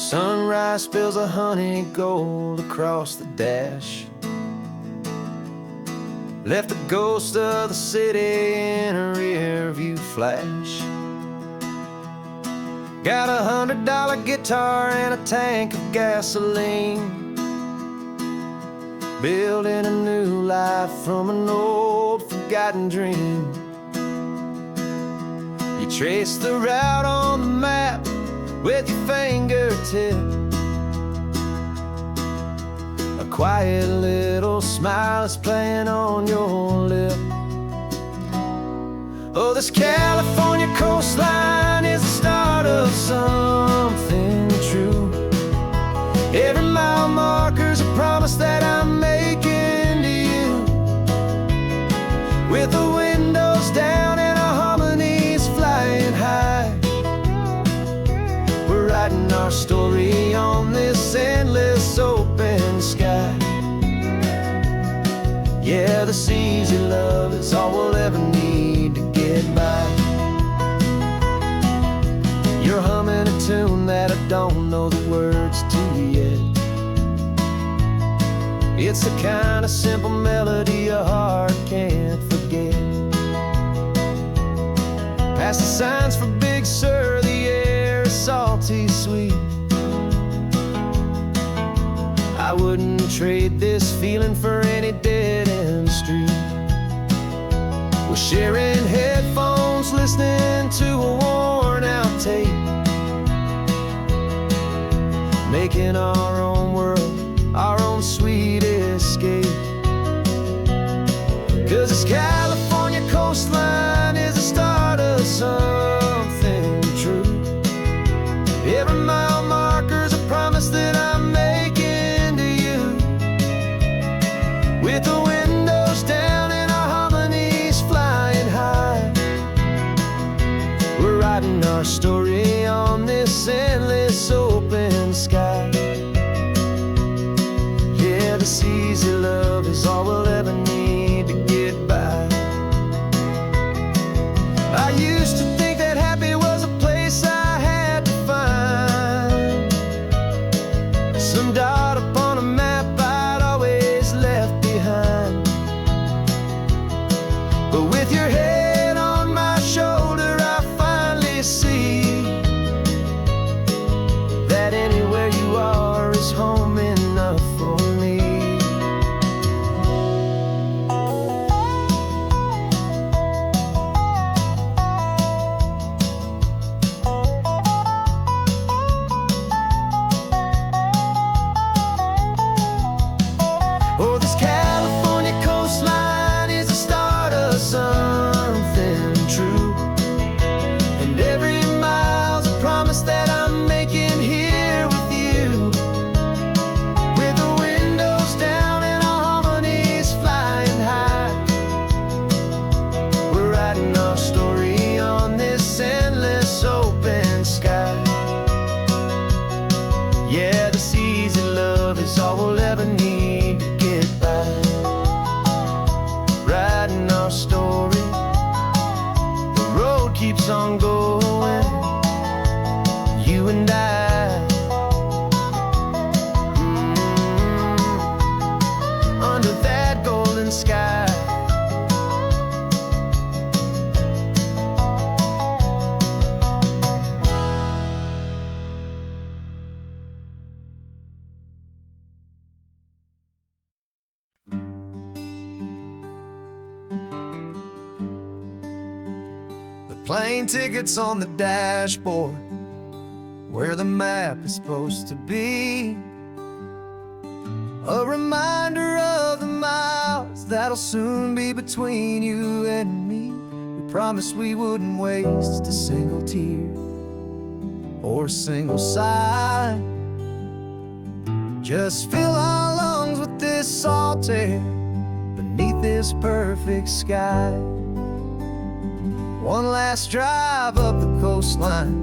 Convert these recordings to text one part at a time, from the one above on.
Sunrise spills a honey gold across the dash. Left the ghost of the city in a rear view flash. Got $100 guitar and a tank of gasoline, building a new life from an old forgotten dream. You trace the route on the map with your fingertip. A quiet little smile is playing on your lip. Oh, this California coastline is the start of something true. Every mile marker's a promise that I'm making to you. With the windows down and our harmonies flying high, we're writing our story on this endless open sky. Yeah, this easy love is all we'll ever need to get by. You're humming a tune that I don't know the words to yet. It's the kind of simple melody your heart can't forget. Past the signs for Big Sur, the air is salty sweet. I wouldn't trade this feeling for any dead-end street. We're sharing headphones, listening to a worn-out tape, making our own world, our own sweet escape. 'Cause this California coastline is the start of something true. Every mile marker's a promise that I'm making to you. With the windows down and our harmonies flying high, we're writing our story on this endless open sky. Yeah, this easy love is all we'll ever need to get by. I used to think that happy was a place I had to find, some dot upon a map I'd always left behind. But with your head on my shoulder, I finally see that anywhere you are is home enough for me. Oh, this California coastline is the start of something true. And every mile's a promise that I'm making here with you. With the windows down and our harmonies flying high, we're writing our story on this endless open sky. Yeah, this easy love is all we'll ever need to get by. Writing our story, the road keeps on going, you and I. Under that golden sky. Plane tickets on the dashboard, where the map is supposed to be. A reminder of the miles that'll soon be between you and me. We promised we wouldn't waste a single tear or a single sigh. Just fill our lungs with this salt air beneath this perfect sky. One last drive up the coastline,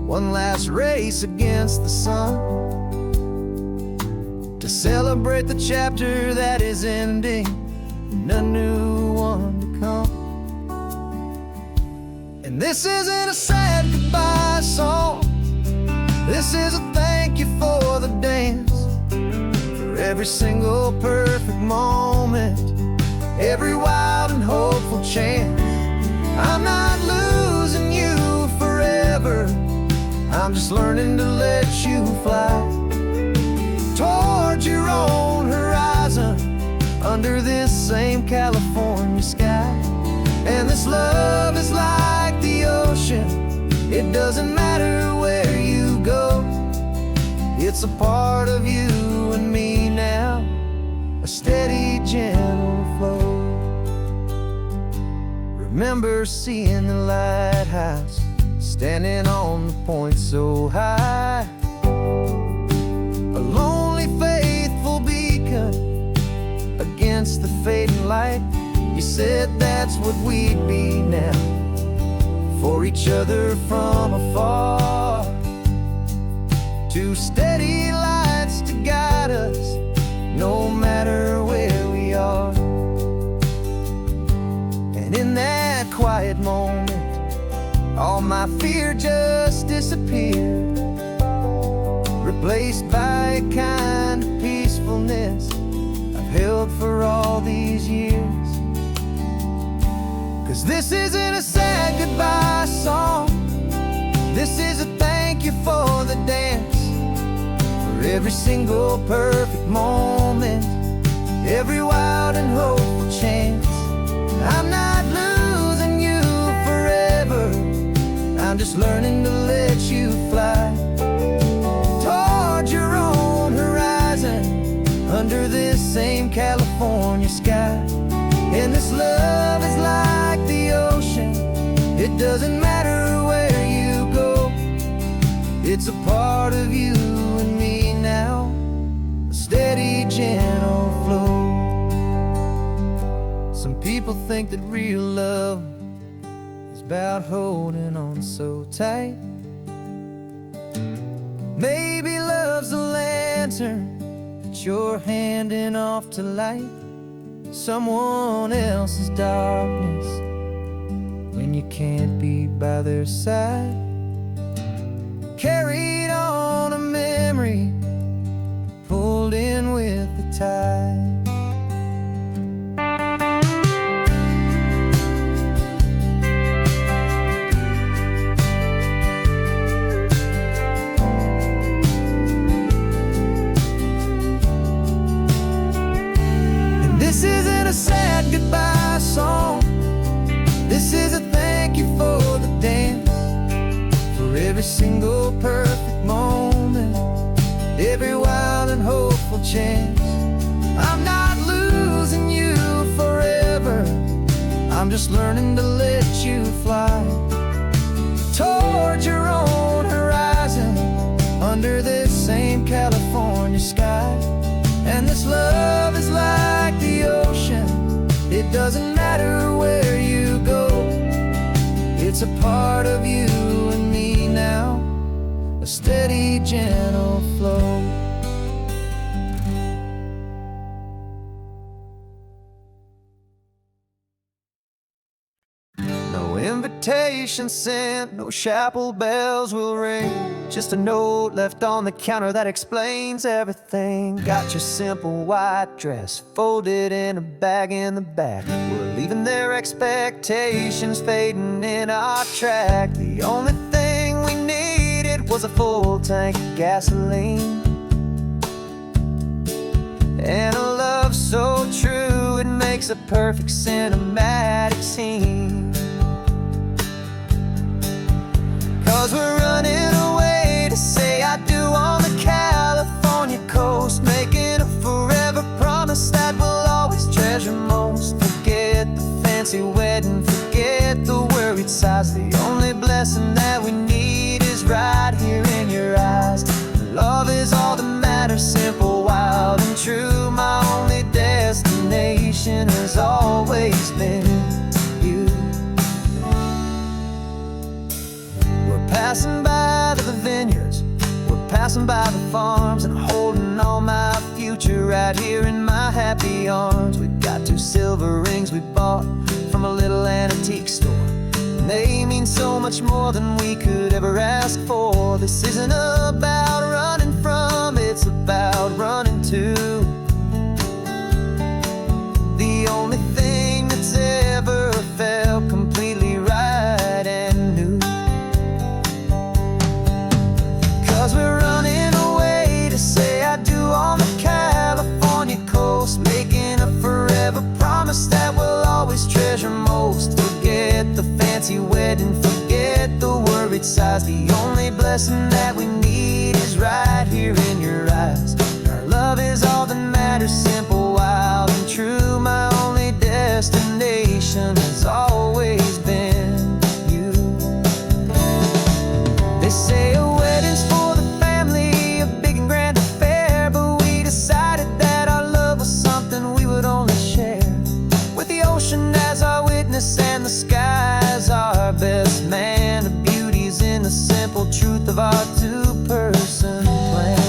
one last race against the sun, to celebrate the chapter that is ending and a new one to come. And this isn't a sad goodbye song, this is a thank you for the dance, for every single perfect moment, every wild and hopeful chance. I'm not losing you forever, I'm just learning to let you fly towards your own horizon, under this same California sky. And this love is like the ocean, it doesn't matter where you go, it's a part of you and me now, a steady, gentle flow. Remember seeing the lighthouse, standing on the point so high, a lonely, faithful beacon against the fading light. You said that's what we'd be now, for each other from afar. Two steady lights to guide us, no matter where we are. And in that quiet moment, all my fear just disappeared, replaced by a kind of peacefulness I've held for all these years. 'Cause this isn't a sad goodbye song, this is a thank you for the dance, for every single perfect moment, every wild and hopeful chance. I'm not losing you forever, I'm just learning to let you fly towards your own horizon, under this same California sky. And this love is like the ocean, it doesn't matter where you go, it's a part of you and me now, a steady, gentle flow. Some people think that real love is about holding on so tight. Maybe love's a lantern that you're handing off to light someone else's darkness when you can't be by their side. Carried on a memory, pulled in with the tide. This isn't a sad goodbye song, this is a thank you for the dance, for every single perfect moment, every wild and hopeful chance. I'm not losing you forever, I'm just learning to let you fly towards your own horizon, under this same California sky. And this love is like the ocean, it doesn't matter where you go, it's a part of you and me now, a steady, gentle flow. No invitation sent, no chapel bells will ring, just a note left on the counter that explains everything. Got your simple white dress folded in a bag in the back, we're leaving their expectations fading in our track. The only thing we needed was a full tank of gasoline, and a love so true it makes a perfect cinematic scene. 'Cause we're running away to say I do on the California coast, making a forever promise that we'll always treasure most. Forget the fancy wedding, forget the worried sighs, the only blessing that we need is right here in your eyes. Love is all that matters, simple, wild and true. My only destination has always been you. We're passing by the vineyards, we're passing by the farms, and holding all my future right here in my happy arms. We've got 2 silver rings we bought from a little antique store, and they mean so much more than we could ever ask for. This isn't about running from, it's about running to the only thing that's ever felt completely right and new. 'Cause we're running away to say I do on the California coast, making a forever promise that we'll always treasure most. Forget the fancy wedding, forget the worried sighs. The only blessing that we need is right here in your eyes. Our love is all that matters, simple, wild, and true. My only destination has always been you. They say a wedding's for the family, a big and grand affair, but we decided that our love was something we would only share with the ocean as our witness and the sky as our best man. The beauty's in the simple truth of our two-person plan.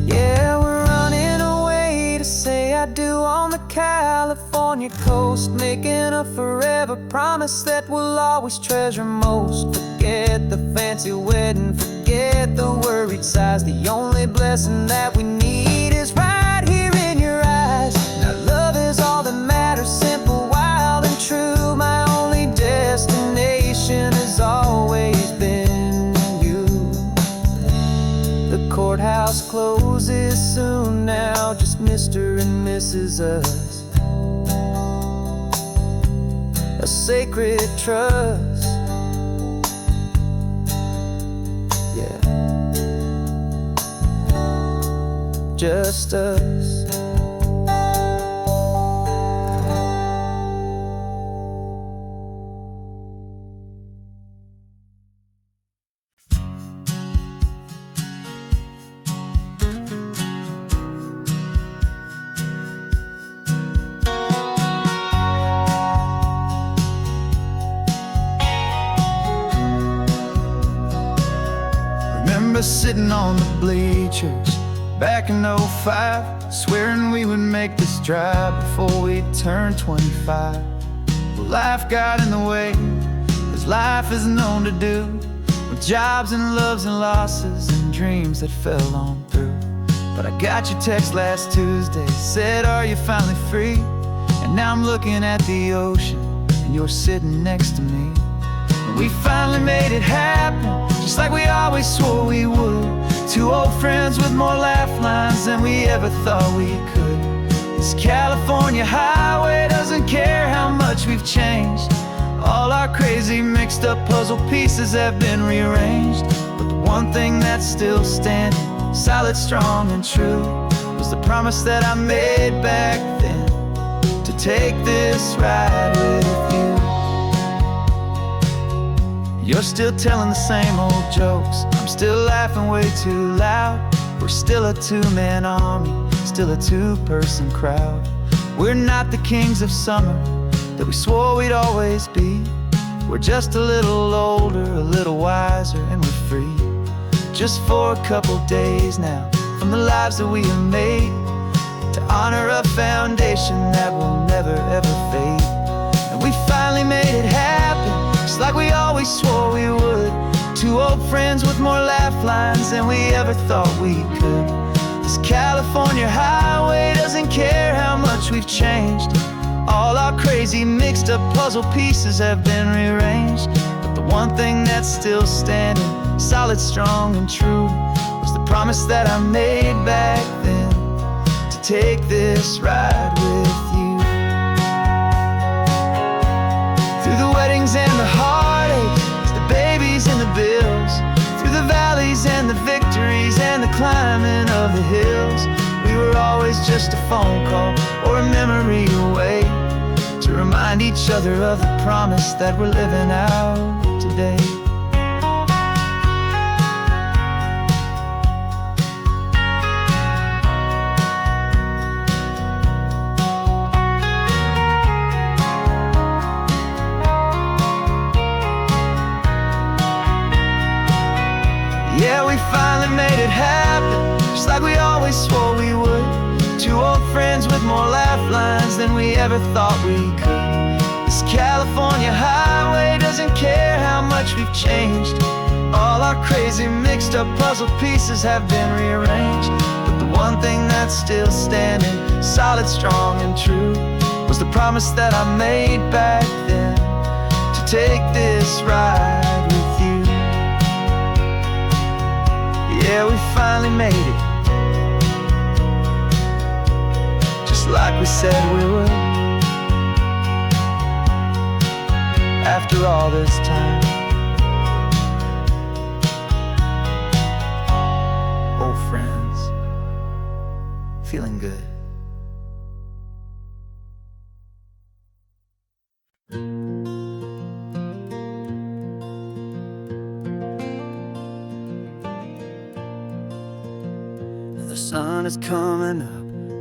Yeah, we're running away to say I do on the California coast, making a forever promise that we'll always treasure most. Forget the fancy wedding, forget the worried sighs. The only blessing that we need is right here in your eyes. Now love is all that matters, simple, wild, and true. My only destination has always been you. The courthouse closes soon now, just Mr. and Mrs. Us, a sacred trust. Yeah, just us. Remember sitting on the bleachers back in '05, swearing we would make this drive before we turned 25. Well, life got in the way, as life is known to do, with jobs and loves and losses and dreams that fell on through. But I got your text last Tuesday, said, are you finally free? And now I'm looking at the ocean, and you're sitting next to me. And we finally made it happen, just like we always swore we would. Two old friends with more laugh lines than we ever thought we could. This California highway doesn't care how much we've changed. All our crazy mixed up puzzle pieces have been rearranged, but the one thing that's still standing, solid, strong, and true, was the promise that I made back then, to take this ride with you. You're still telling the same old jokes, I'm still laughing way too loud. We're still a two-man army, still a two-person crowd. We're not the kings of summer that we swore we'd always be. We're just a little older, a little wiser, and we're free. Just for a couple days now, from the lives that we have made, to honor a foundation that will never ever fade. And we finally made it happen, just like we always swore we would. Two old friends with more laugh lines than we ever thought we could. This California highway doesn't care how much we've changed. All our crazy mixed up puzzle pieces have been rearranged, but the one thing that's still standing, solid, strong, and true, was the promise that I made back then, to take this ride with you. Through the weddings and the heartaches, the babies and the bills, through the valleys and the victories and the climbing of the hills, we were always just a phone call or a memory away, to remind each other of the promise that we're living out today. always swore we would. Two old friends with more laugh lines than we ever thought we could. This California highway doesn't care how much we've changed. All our crazy mixed up puzzle pieces have been rearranged. But the one thing that's still standing, solid, strong, and true, was the promise that I made back then, to take this ride with you. Yeah, we finally made it, just like we said we would. After all this time, old friends, feeling good. The sun is coming up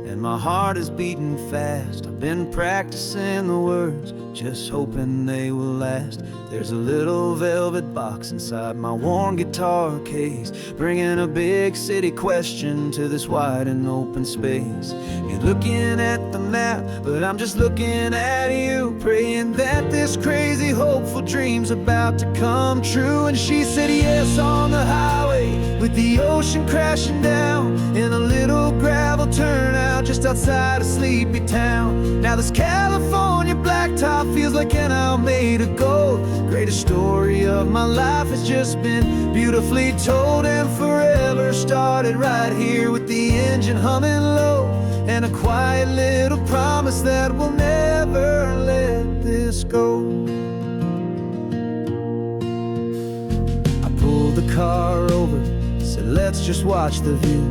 and my heart is beating fast. I've been practicing the words, just hoping they will last. There's a little velvet box inside my worn guitar case, bringing a big city question to this wide and open space. You're looking at the map, but I'm just looking at you, praying that this crazy hopeful dream's about to come true. And she said yes on the highway, with the ocean crashing down, in a little gravel turnout just outside of sleepy town. Now this California blacktop feels like an Almeda gold. Greatest story of my life has just been beautifully told, and forever started right here with the engine humming low, and a quiet little promise that we'll never let this go. I pulled the car over, said let's just watch the view.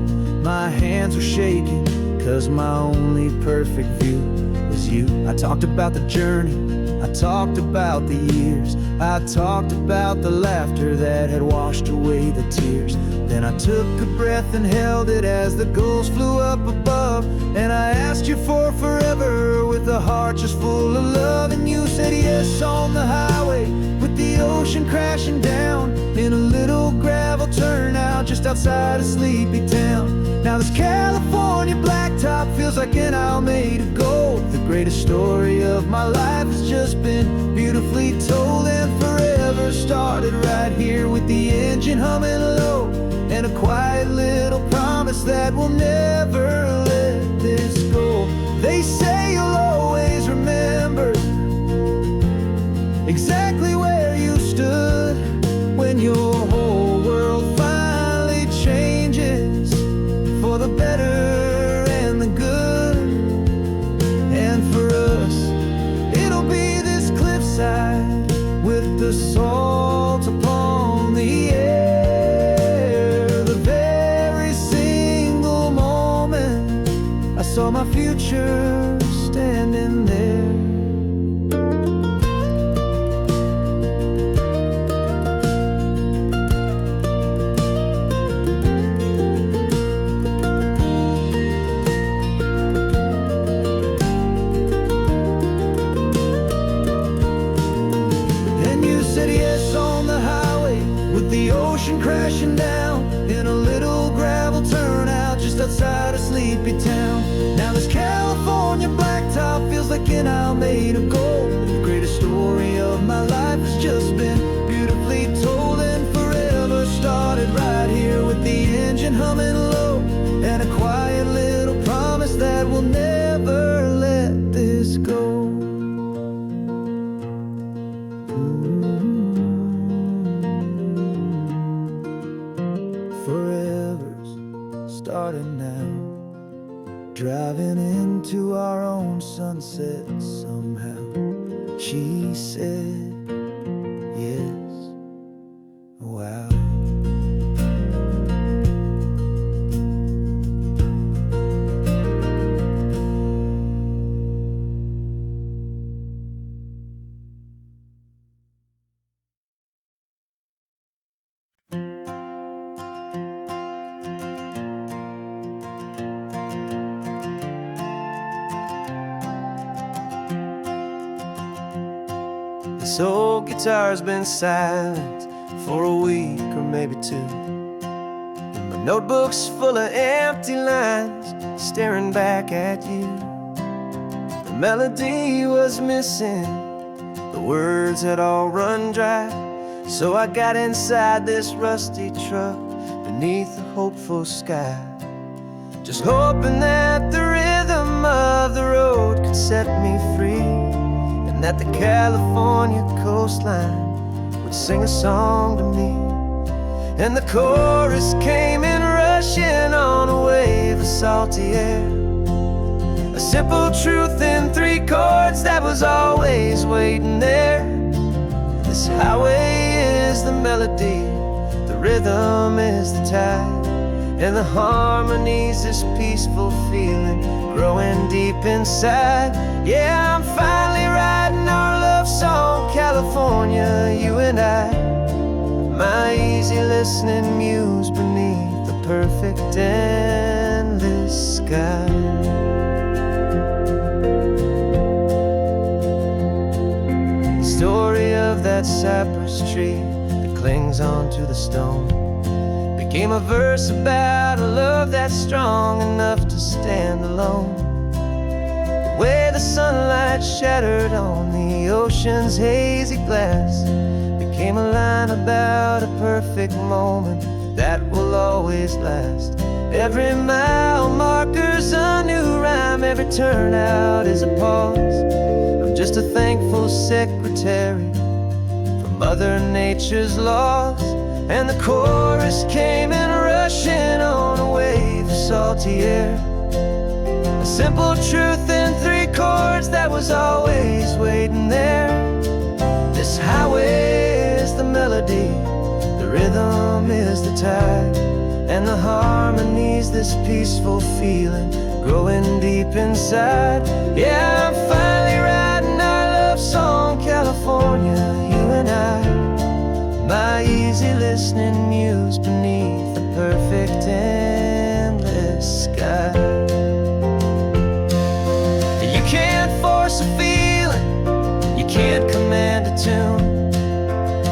My hands were shaking, cause my only perfect view was you. I talked about the journey, I talked about the years, I talked about the laughter that had washed away the tears. Then I took a breath and held it as the gulls flew up above, and I asked you for forever with a heart just full of love. And you said yes on the highway, with the ocean crashing down, in a little gravel turnout just outside of sleepy town. Now this California blacktop feels like an Almeda gold. The greatest story of my life has just been beautifully told, and forever started right here with the engine humming low, and a quiet little promise that we'll never let this go. They say you'll always remember exactly where you stood when your whole world finally changes for the better and the good. And for us, it'll be this cliffside with the salt upon the air. The very single moment I saw my future standing there. Crashing down in a little gravel turnout just outside of sleepy town. Now this California blacktop feels like an Almeda gold. The greatest story of my life has just been beautifully told, and forever started right here with the engine humming low, and a quiet little promise that we'll never let this go. Starting now, driving into our own sunset somehow. She said yes, wow. This old guitar's been silent for a week or maybe two, and my Notebooks full of empty lines staring back at you. The melody was missing, the words had all run dry. So I got inside this rusty truck beneath a hopeful sky, just hoping that the rhythm of the road could set me free, and that the California coastline would sing a song to me. And the chorus came in rushing on a wave of salty air, a simple truth in 3 chords that was always waiting there. This highway is the melody, the rhythm is the tide, and the harmony's this peaceful feeling growing deep inside. Yeah, I'm finally writing our love song, California, you and I, my easy listening muse beneath the perfect endless sky. The story of that cypress tree that clings onto the stone became a verse about a love that's strong enough to stand alone. The way the sunlight shattered on the ocean's hazy glass became a line about a perfect moment that will always last. Every mile marker's a new rhyme, every turnout is a pause. I'm just a thankful secretary for Mother Nature's laws. And the chorus came in rushing on a wave of salty air, a simple truth in 3 chords that was always waiting there. This highway is the melody, the rhythm is the tide, and the harmony's this peaceful feeling growing deep inside. Yeah, I'm finally writing our love song, California, you and I, my easy listening muse beneath the perfect endless sky. You can't force a feeling, you can't command a tune.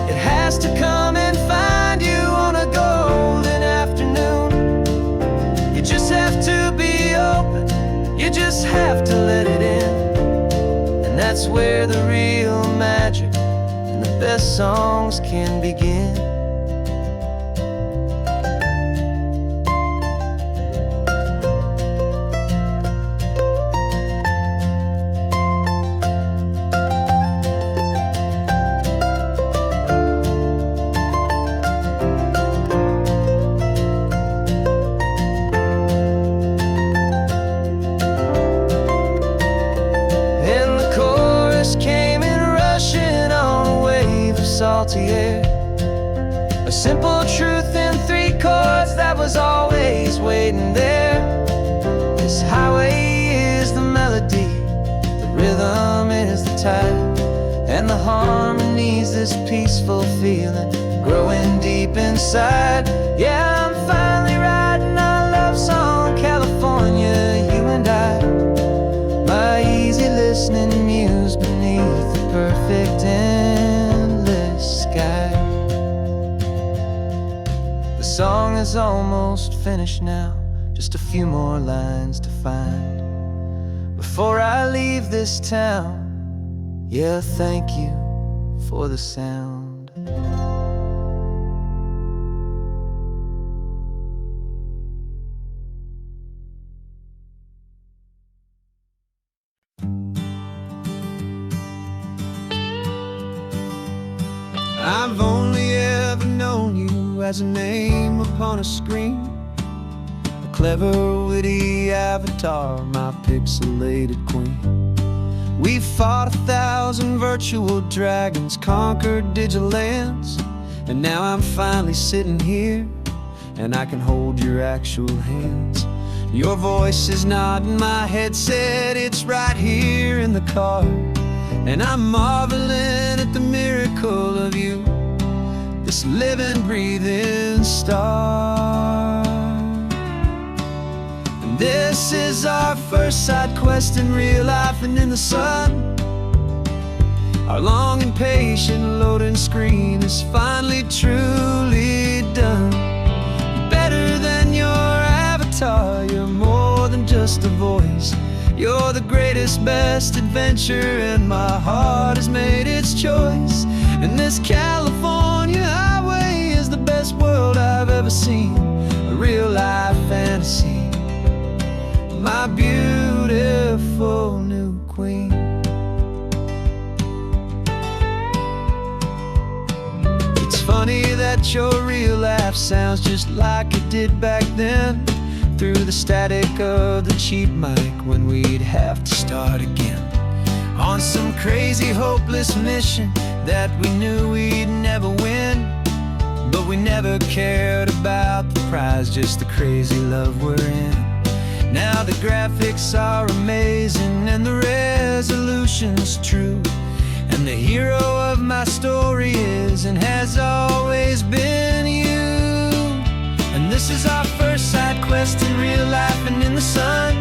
It has to come and find you on a golden afternoon. You just have to be open, you just have to let it in, and that's where the real magic, the best songs can begin. And the chorus came in rushing on a wave of salty air, a simple truth in 3 chords that was always waiting there. This highway is the melody, the rhythm is the tide, and the harmony's this peaceful feeling growing deep inside. Yeah, I'm finally writing our love song, California, you and I, my easy listening muse beneath the perfect endless sky. The song is almost finished now, just a few more lines to find before I leave this town. Yeah, thank you for the sound. I've only ever known you as a name upon a screen, a clever, witty avatar, my pixelated queen. We fought 1,000 virtual dragons, conquered digital lands, and now I'm finally sitting here, and I can hold your actual hands. Your voice is not in my headset, it's right here in the car, and I'm marveling at the miracle of you, this living, breathing star. And this is our first side quest in real life and in the sun. Our long and patient loading screen is finally truly done. Better than just a voice. You're the greatest, best adventure, and my heart has made its choice. And this California highway is the best world I've ever seen, a real life fantasy, my beautiful new queen. It's funny that your real life sounds just like it did back then, through the static of the cheap mic when we'd have to start again, on some crazy hopeless mission that we knew we'd never win. But we never cared about the prize, just the crazy love we're in. Now the graphics are amazing and the resolution's true, and the hero of my story is and has always been you. And this is our first side quest in real life and in the sun.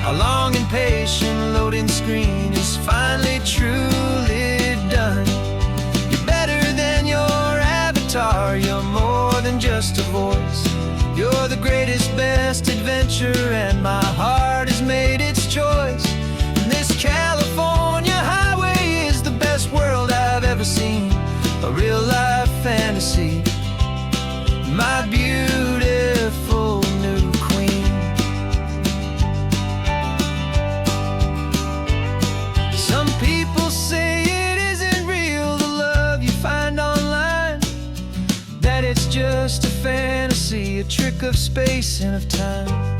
Our long and patient loading screen is finally truly done. You're better than your avatar, you're more than just a voice. You're the greatest, best adventure, and my heart has made its choice. And this California highway is the best world I've ever seen, a real life fantasy, my beautiful new queen. Some people say it isn't real, the love you find online, that it's just a fantasy, a trick of space and of time.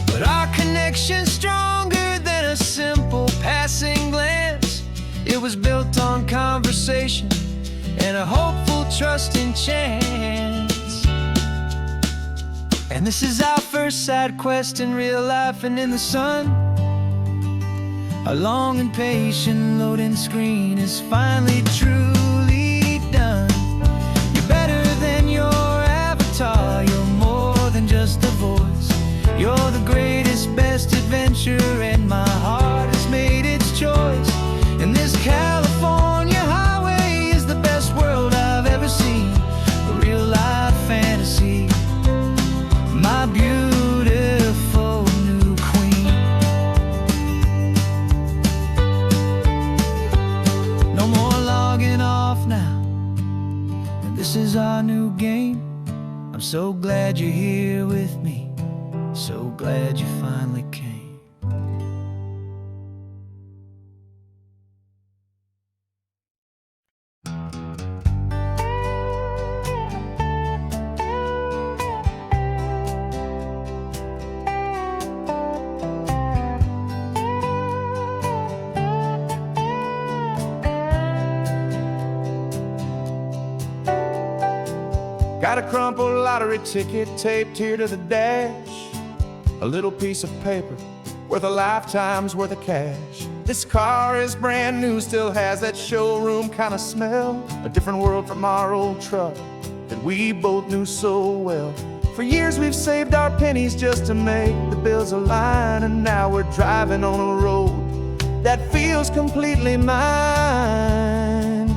But our connection's stronger than a simple passing glance. It was built on conversation and a hopeful, trusting chance. And this is our first side quest in real life and in the sun. Our long and patient loading screen is finally truly done. You're better than your avatar, you're more than just a voice. You're the greatest, best adventure, and my heart has made its choice. And this California highway is the best world I've ever seen, a real life fantasy, my beautiful new queen. No more logging off now, and this is our new game. I'm so glad you're here with me, so glad you finally came. Got a crumpled lottery ticket taped here to the dash, a little piece of paper worth a lifetime's worth of cash. This car is brand new, still has that showroom kind of smell, a different world from our old truck that we both knew so well. For years we've saved our pennies just to make the bills align, and now we're driving on a road that feels completely mine.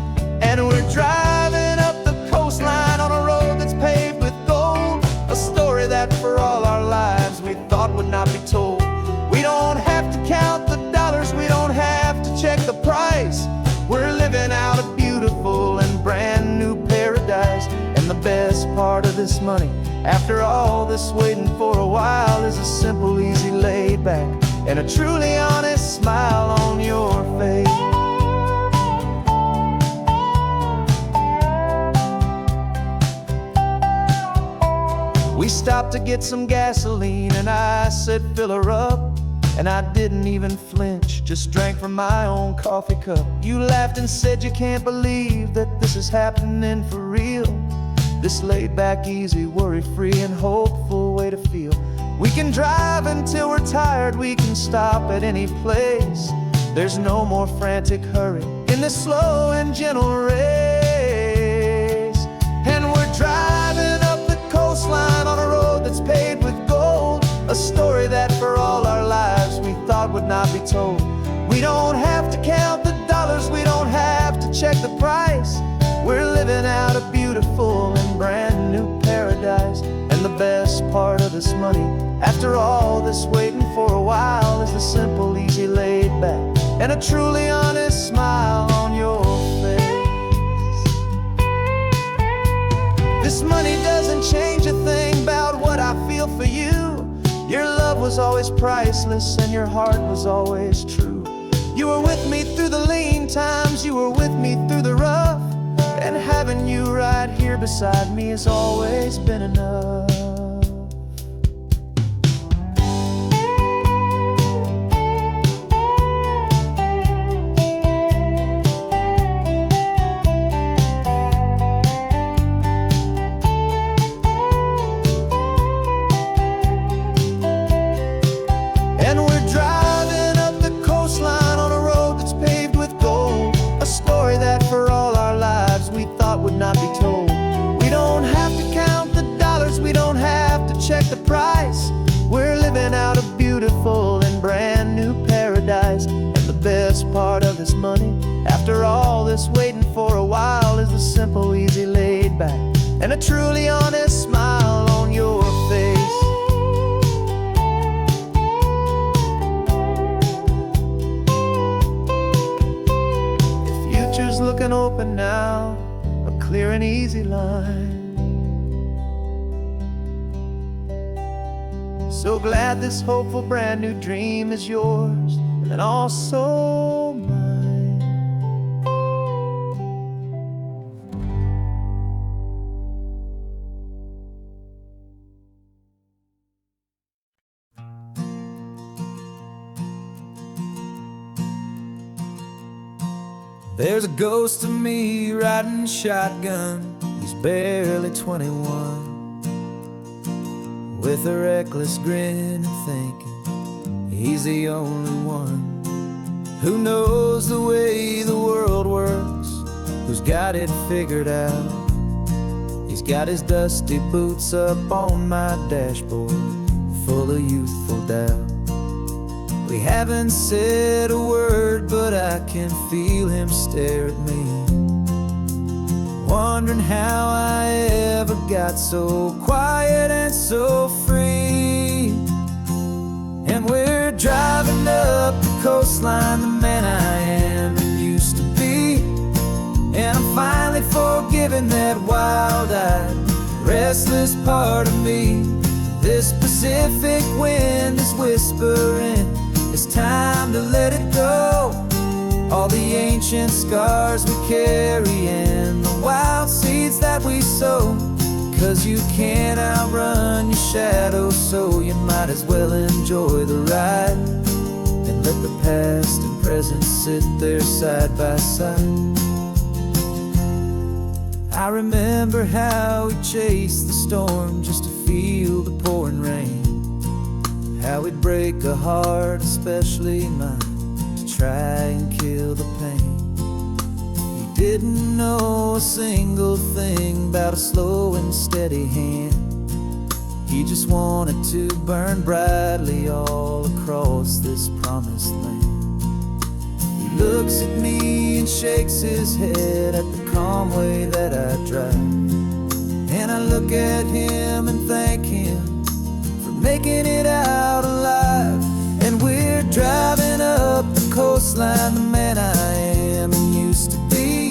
And we're driving up the coastline on a road that's paved with gold, a story that for all our lives we thought would not be told. We don't have to count the dollars, we don't have to check the price. We're living out a beautiful and brand new paradise. And the best part of this money, after all this waiting for a while, is a simple, easy, laid back, and a truly honest smile on your face. We stopped to get some gasoline, and I said, fill her up. And I didn't even flinch, just drank from my own coffee cup. You laughed and said you can't believe that this is happening for real. This laid back, easy, worry-free and hopeful way to feel. We can drive until we're tired, we can stop at any place. There's no more frantic hurry in this slow and gentle race. And we're driving up the coastline on a road that's paved with gold, a story that for all our lives we thought would not be told. We don't have to count the dollars, we don't have to check the price. We're living out a beautiful and brand new paradise. And the best part of this money, After all this waiting for a while is the simple, easy, laid back, and a truly honest smile on your face. This money doesn't change a thing about what I feel for you. Your love was always priceless and your heart was always true. You were with me through the lean times, you were with me through the rough, and having you right here beside me has always been enough. And we're driving up the coastline on a road that's paved with gold, a story that for all our lives we thought would not be told. We don't have to count the dollars, we don't have to check the price. We're living out a beautiful and brand new paradise. And the best part of this money, after all this waiting for a while, is the simple, easy, laid back, and a truly honest smile on your face. Future's looking open now, a clear and easy line. So glad this hopeful brand new dream is yours and also mine. There's a ghost of me riding shotgun. He's barely 21, with a reckless grin and thinking he's the only one who knows the way the world works, who's got it figured out. He's got his dusty boots up on my dashboard, full of youthful doubt. We haven't said a word, but I can feel him stare at me, wondering how I ever got so quiet and so free. And we're driving up the coastline, the man I am and used to be. And I'm finally forgiving that wild-eyed, restless part of me. This Pacific wind is whispering, it's time to let it go. All the ancient scars we carry and the wild seeds that we sow. 'Cause you can't outrun your shadow, so you might as well enjoy the ride and let the past and present sit there side by side. I remember how we chased the storm just to feel the pouring rain, how we'd break a heart, especially mine, to try and kill the pain. He didn't know a single thing about a slow and steady hand. He just wanted to burn brightly all across this promised land. He looks at me and shakes his head at the calm way that I drive, and I look at him and thank him for making it out alive. And we're driving up the coastline, the man I am and used to be.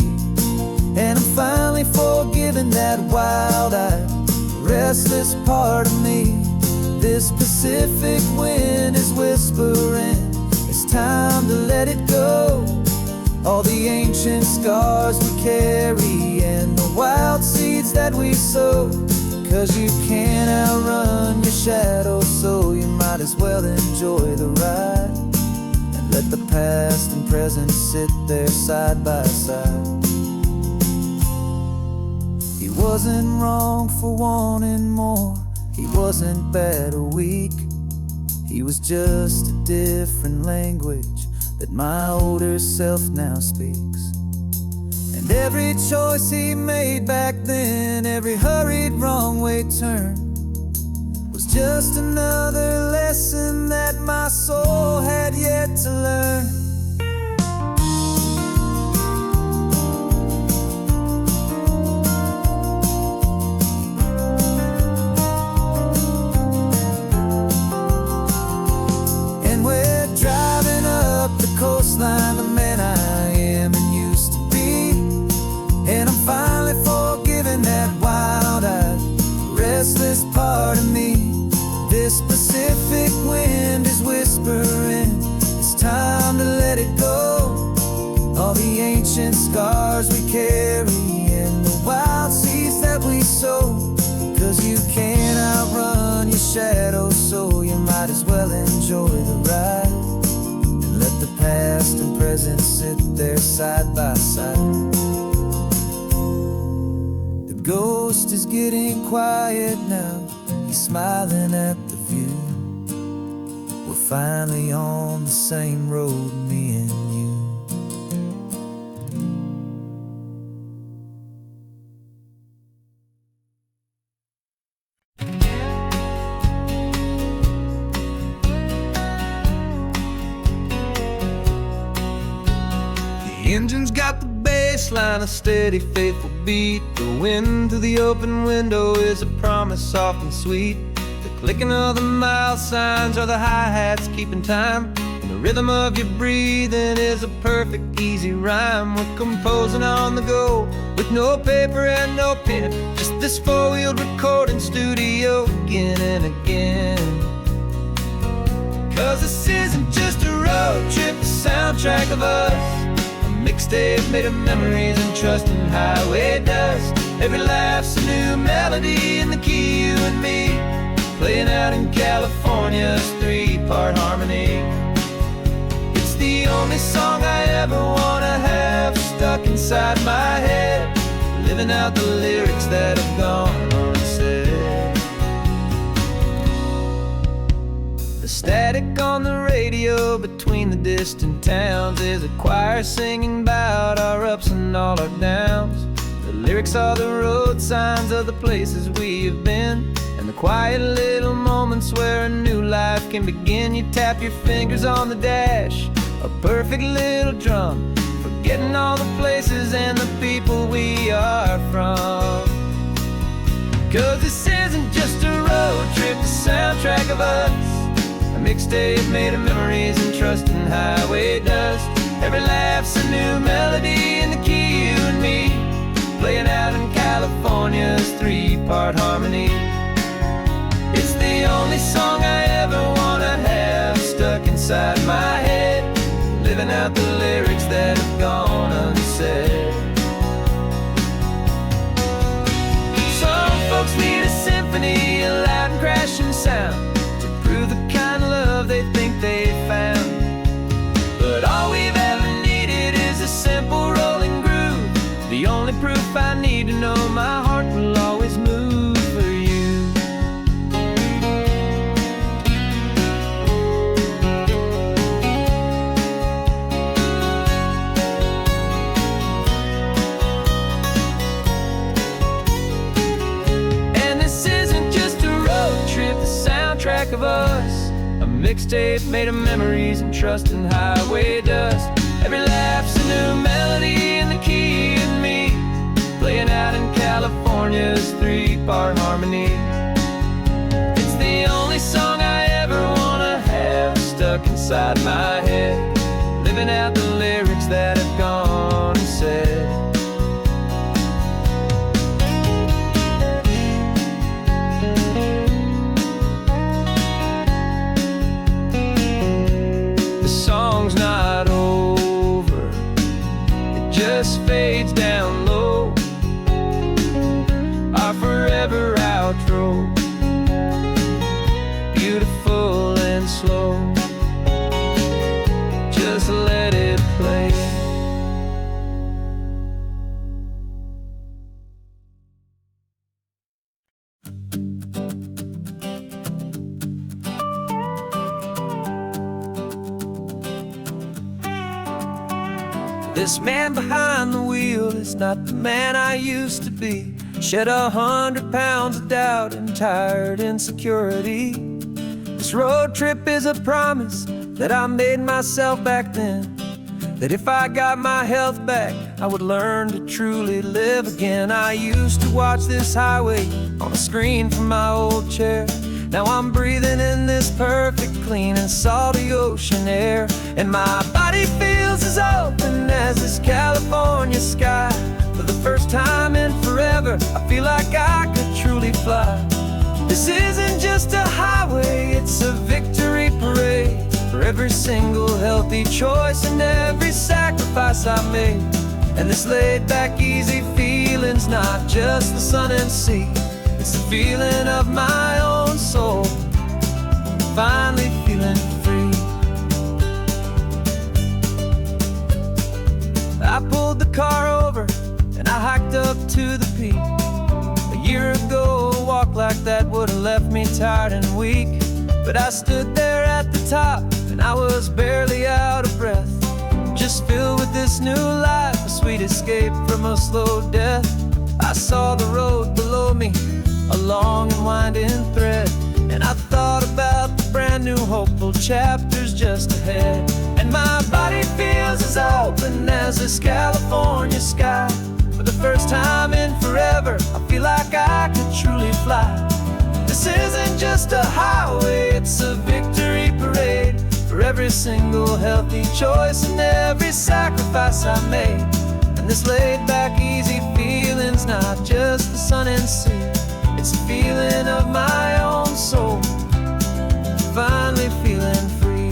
And I'm finally forgiving that wild-eyed, restless part of me. This Pacific wind is whispering, it's time to let it go. All the ancient scars we carry and the wild seeds that we sow. 'Cause you can't outrun your shadow, so you might as well enjoy the ride and let the past and present sit there side by side. He wasn't wrong for wanting more, he wasn't bad or weak. He was just a different language that my older self now speaks. And every choice he made back then, every hurried wrong way turn, was just another lesson that my soul had yet to learn. scars we carry and the wild seeds that we sow. 'Cause you can't outrun your shadow, so you might as well enjoy the ride and let the past and present sit there side by side. The ghost is getting quiet now, he's smiling at the view. We're finally on the same road, me and you. The engine's got the bass line, a steady, faithful beat. The wind through the open window is a promise soft and sweet. The clicking of the mile signs are the hi-hats keeping time, and the rhythm of your breathing is a perfect, easy rhyme. We're composing on the go with no paper and no pen, just this four-wheeled recording studio again and again. 'Cause this isn't just a road trip, the soundtrack of us, a mixtape made of memories and trust in highway dust. Every laugh's a new melody in the key, you and me, playing out in California's three-part harmony. It's the only song I ever wanna have stuck inside my head, living out the lyrics that have gone unsaid. The static on the radio between the distant towns is a choir singing about our ups and all our downs. The lyrics are the road signs of the places we have been, and the quiet little moments where a new life can begin. You tap your fingers on the dash, a perfect little drum, forgetting all the places and the people we are from. 'Cause this isn't just a road trip, the soundtrack of us, a mixtape made of memories and trust in highway dust. Every laugh's a new melody in the key, you and me, playing out in California's three-part harmony. It's the only song I ever wanna have stuck inside my head, living out the lyrics that have gone unsaid. Some folks need a symphony, a loud and crashing sound, to prove the kind of love they think they found. But all we've ever needed is a simple rolling groove, the only proof I need to know my heart will always move for you. And this isn't just a road trip, the soundtrack of us, a mixtape made of memories and trust in highway dust. Every laugh's a new melody in the key, you and me, playing out in California's three-part harmony. It's the only song I ever wanna have stuck inside my head, living out the lyrics that have gone unsaid. The song's not over, it just fades down low, our forever outro, beautiful and slow, just let it play. This man behind the wheel is not the man I used to be. Shed 100 pounds of doubt and tired insecurity. This road trip is a promise that I made myself back then, that if I got my health back, I would learn to truly live again. I used to watch this highway on a screen from my old chair. Now I'm breathing in this perfect, clean and salty ocean air, and my body feels as open as this California sky. For the first time in forever, I feel like I could truly fly. This isn't just a highway, it's a victory parade for every single healthy choice and every sacrifice I made. And this laid back easy feeling's not just the sun and sea, it's the feeling of my own soul, finally feeling free. I pulled the car over and I hiked up to the peak. A year ago, a walk like that would have left me tired and weak. But I stood there at the top and I was barely out of breath, just filled with this new life, a sweet escape from a slow death. I saw the road below me, a long and winding thread, and I thought about the brand new hopeful chapters just ahead. And my body feels as open as this California sky. For the first time in forever, I feel like I could truly fly. This isn't just a highway, it's a victory parade for every single healthy choice and every sacrifice I made. And this laid back easy feeling's not just the sun and sea, it's a feeling of my own soul, finally feeling free.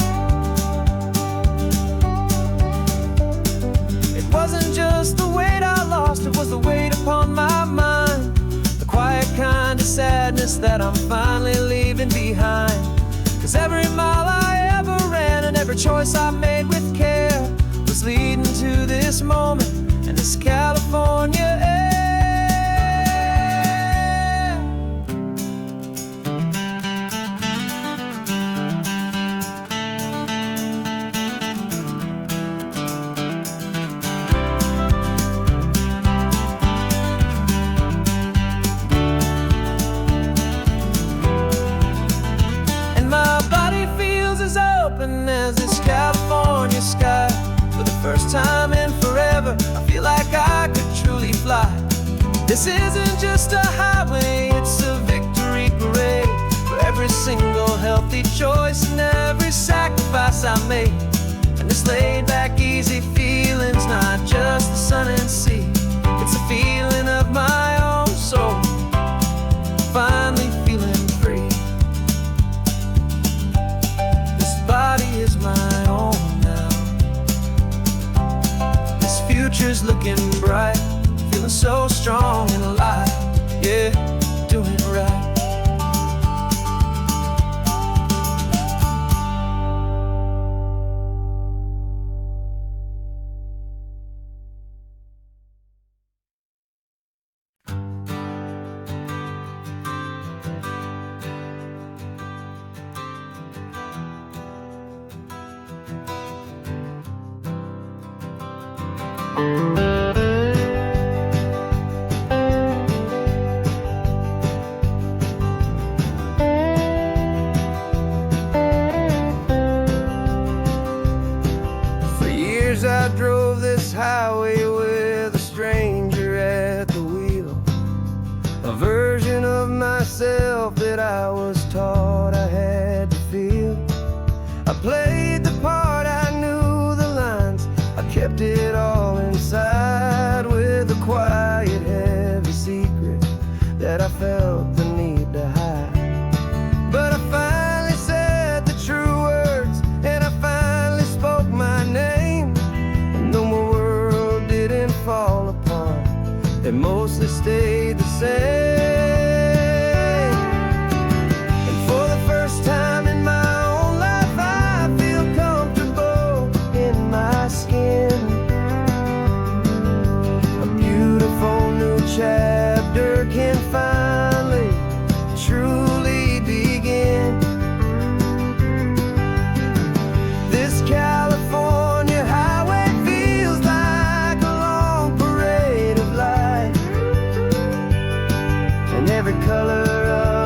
It wasn't just the weight I lost, it was the weight upon my mind, the quiet kind of sadness that I'm finally leaving behind. 'Cause every mile I ever ran and every choice I made with care was leading to this moment and this California air. As this California sky, for the first time in forever, I feel like I could truly fly. This isn't just a highway, it's a victory parade for every single healthy choice and every sacrifice I made. And this laid back easy feeling's not just the sun and sea, it's a feeling of my own soul, finally feeling free. Body is my own now. This future's looking bright, feeling so strong and alive. Yeah, doing it right. For years I drove this highway with a stranger at the wheel, a version of myself that I was taught I had to feel. I played the part, I knew the lines, I kept it all inside with a quiet, heavy secret that I felt the need to hide. But I finally said the true words, and I finally spoke my name. And though my world didn't fall apart, it mostly stayed the same. And for the first time in my own life, I feel comfortable in my skin. A beautiful new chapter can finally truly begin. This California highway feels like a long parade of light, and every color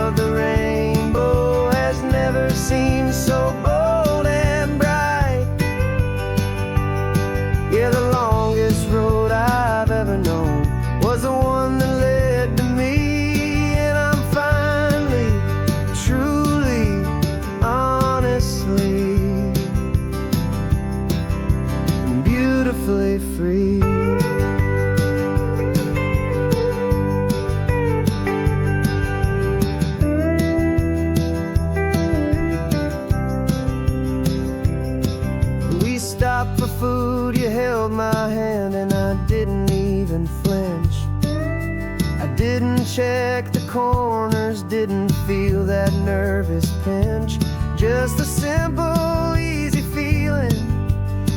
of the rainbow has never seemed so bold and bright. Yeah, the longest road I've ever known was the one that led to me, and I'm finally, truly, honestly, beautifully free. We stopped for food, you held my hand and I didn't even flinch. I didn't check the corners, didn't feel that nervous pinch. Just a simple, easy feeling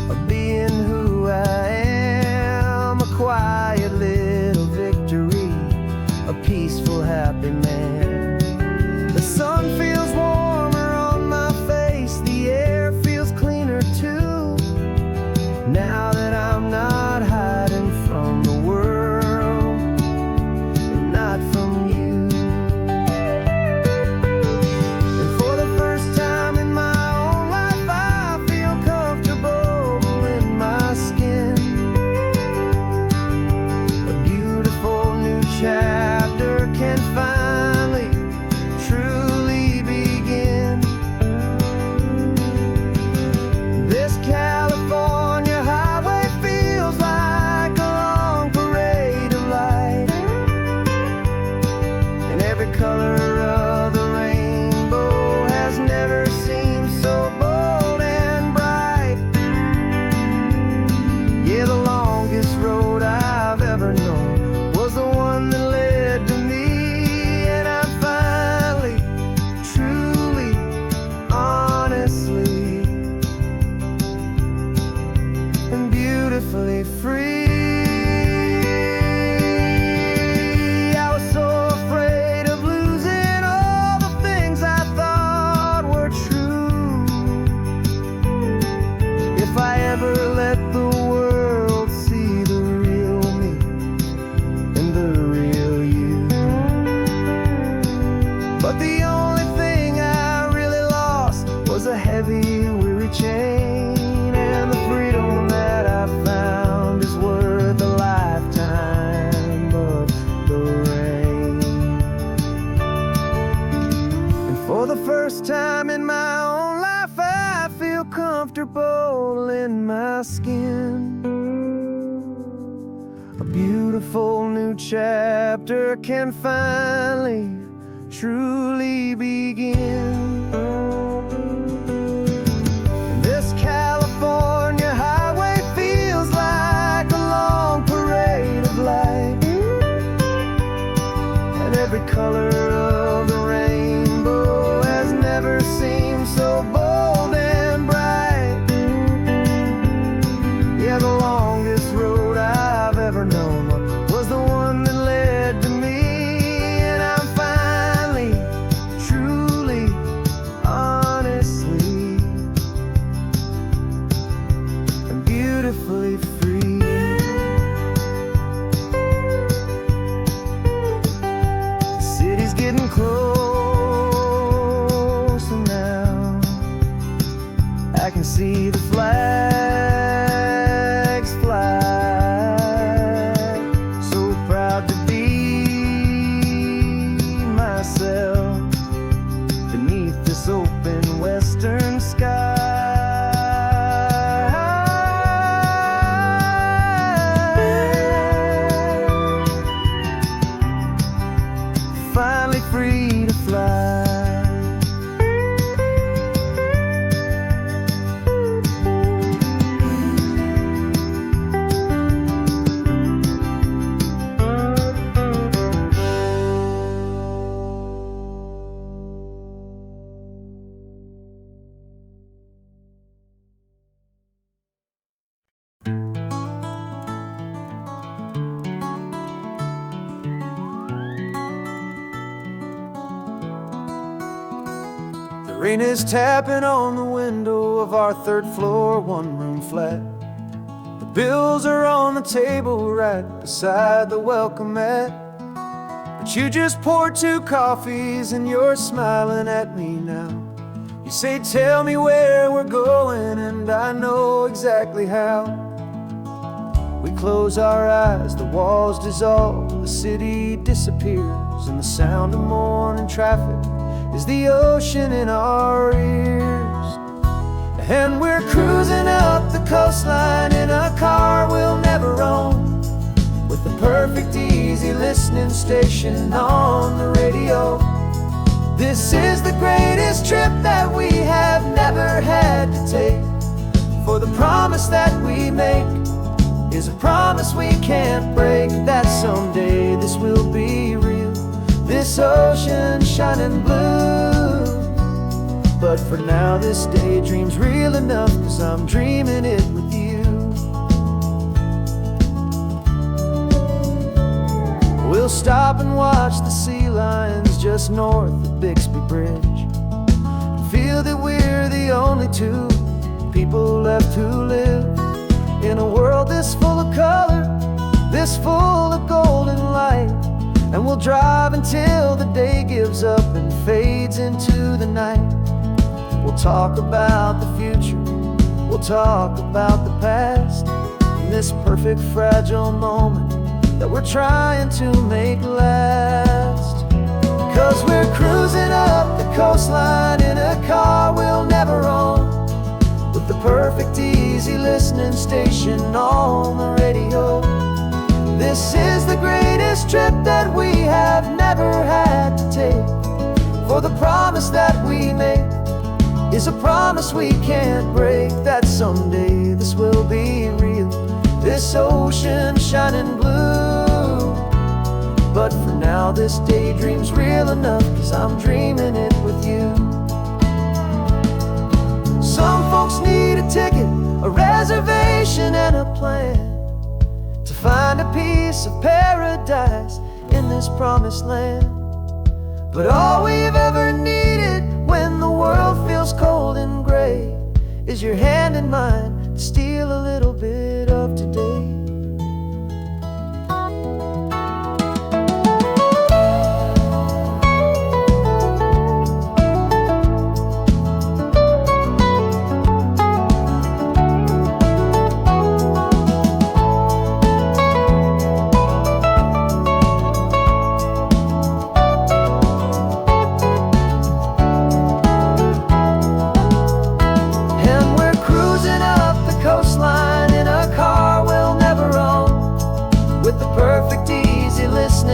of being who I am. A quiet little victory, a peaceful, happy man. The sun feels warmer on my face, the air feels cleaner too. Now that I'm not hiding from the world, and not from you. And for the first time in my own life, I feel comfortable in my skin. A beautiful new chapter can finally, truly begin. This California highway feels like a long parade of light, and every color of the rainbow has never seemed so bold and bright. Yeah, the longest road I've ever known was the one that led to me, and I'm finally, truly, honestly, and beautifully free. I was so afraid of losing all the things I thought were true. If I ever let the world see the real me and the real you. But the only thing I really lost was a heavy, weary chain, and the freedom that I found is worth a lifetime of the rain. And for the first time in my own life, I feel comfortable in my skin. A beautiful new chapter can finally, truly begin. And this California highway feels like a long parade of light, and every color of the rainbow has never seemed so bold and bright. Yeah, the longest road I've ever known was the one that led to me, and I'm finally, truly, honestly, and beautifully free. The city's getting closer now. I can see the flags fly. So proud to be myself beneath this open western sky. Finally free to fly. The rain is tapping on the window of our third floor, one-room flat. The bills are on the table right beside the welcome mat. But you just poured 2 coffees and you're smiling at me now. You say, tell me where we're going, and I know exactly how. We close our eyes, the walls dissolve, the city disappears, and the sound of morning traffic is the ocean in our ears. And we're cruising up the coastline in a car we'll never own, with the perfect easy listening station on the radio. This is the greatest trip that we have never had to take, for the promise that we make is a promise we can't break, that someday this will be real, this ocean shining blue. But for now this daydream's real enough, 'cause I'm dreaming it with you. We'll stop and watch the sea lions just north of Bixby Bridge, feel that we're the only two people left who live in a world this full of color, this full of golden light. And we'll drive until the day gives up and fades into the night. We'll talk about the future, we'll talk about the past, in this perfect fragile moment that we're trying to make last. 'Cause we're cruising up the coastline in a car we'll never own, with the perfect easy listening station on the radio. This is the greatest trip that we have never had to take, for the promise that we make is a promise we can't break, that someday this will be real, this ocean shining blue. But for now this daydream's real enough, 'cause I'm dreaming it with you. Some folks need a ticket, a reservation and a plan to find a piece of paradise in this promised land. But all we've ever needed when the world feels cold and gray is your hand in mine to steal a little bit of today.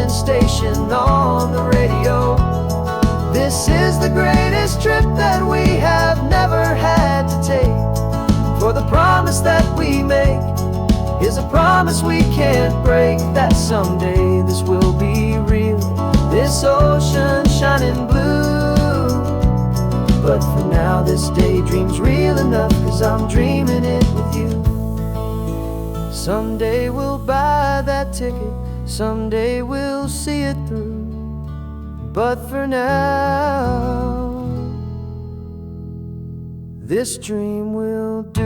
Station on the radio. This is the greatest trip that we have never had to take, for the promise that we make is a promise we can't break, that someday this will be real, this ocean shining blue. But for now this daydream's real enough, 'cause I'm dreaming it with you. Someday we'll buy that ticket, someday we'll see it through, but for now, this dream will do.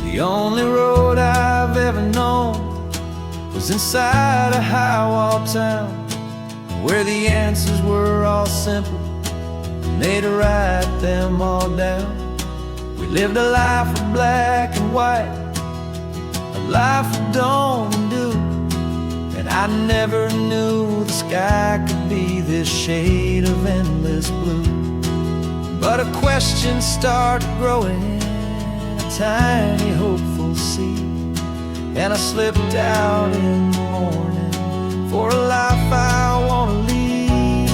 The only road I've ever known was inside a high-wall town, where the answers were all simple and they'd write them all down. We lived a life of black and white, a life of dawn and dew, and I never knew the sky could be this shade of endless blue. But a question started growing, a tiny hopeful seed, and I slipped out in the morning for a life I want to lead.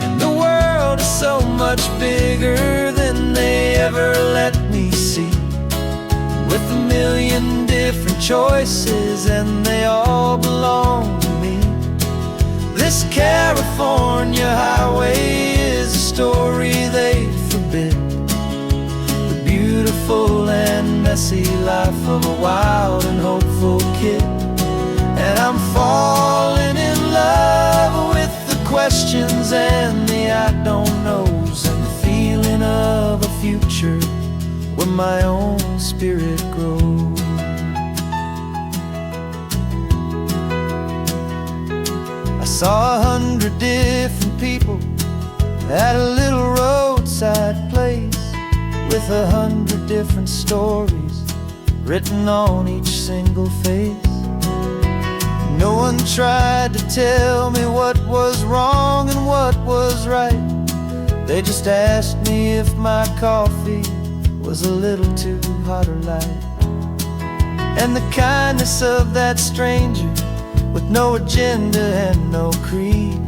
And the world is so much bigger than they ever let me see, with a million different choices and they all belong to me. This California highway is a story they forbid, beautiful and messy life of a wild and hopeful kid. And I'm falling in love with the questions and the I don't knows, and the feeling of a future where my own spirit grows. I saw 100 different people at a little roadside place, with 100 different stories written on each single face. No one tried to tell me what was wrong and what was right. They just asked me if my coffee was a little too hot or light. And the kindness of that stranger, with no agenda and no creed,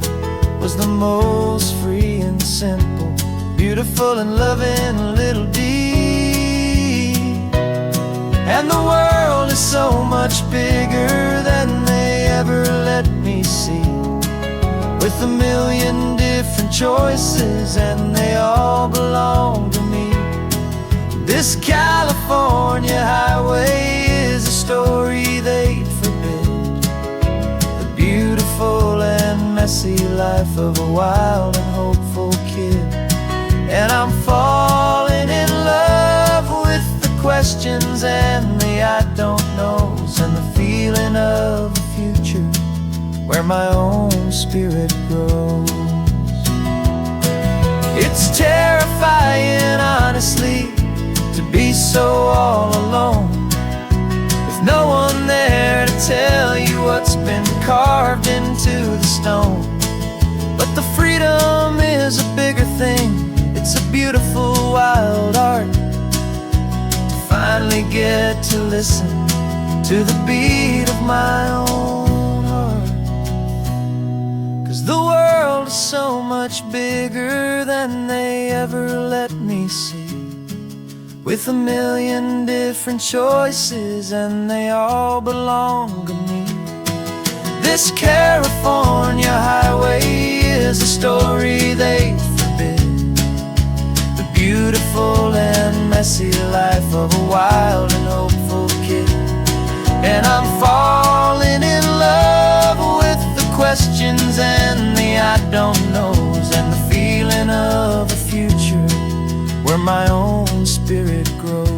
was the most free and simple, beautiful and loving little deed. And the world is so much bigger than they ever let me see, with a million different choices and they all belong to me. This California highway is a story they'd forbid, the beautiful and messy life of a wild and hopeful kid. And I'm falling in love with the questions and the I don't knows, and the feeling of a future where my own spirit grows. It's terrifying, honestly, to be so all alone, with no one there to tell you what's been carved into the stone. But the freedom is a bigger thing. It's a beautiful wild art to finally get to listen to the beat of my own heart. 'Cause the world is so much bigger than they ever let me see, with a million different choices and they all belong to me. This California highway is a story they forbid, the beautiful and messy life of a wild and hopeful kid. And I'm falling in love with the questions and the I don't knows, and the feeling of a future where my own spirit grows.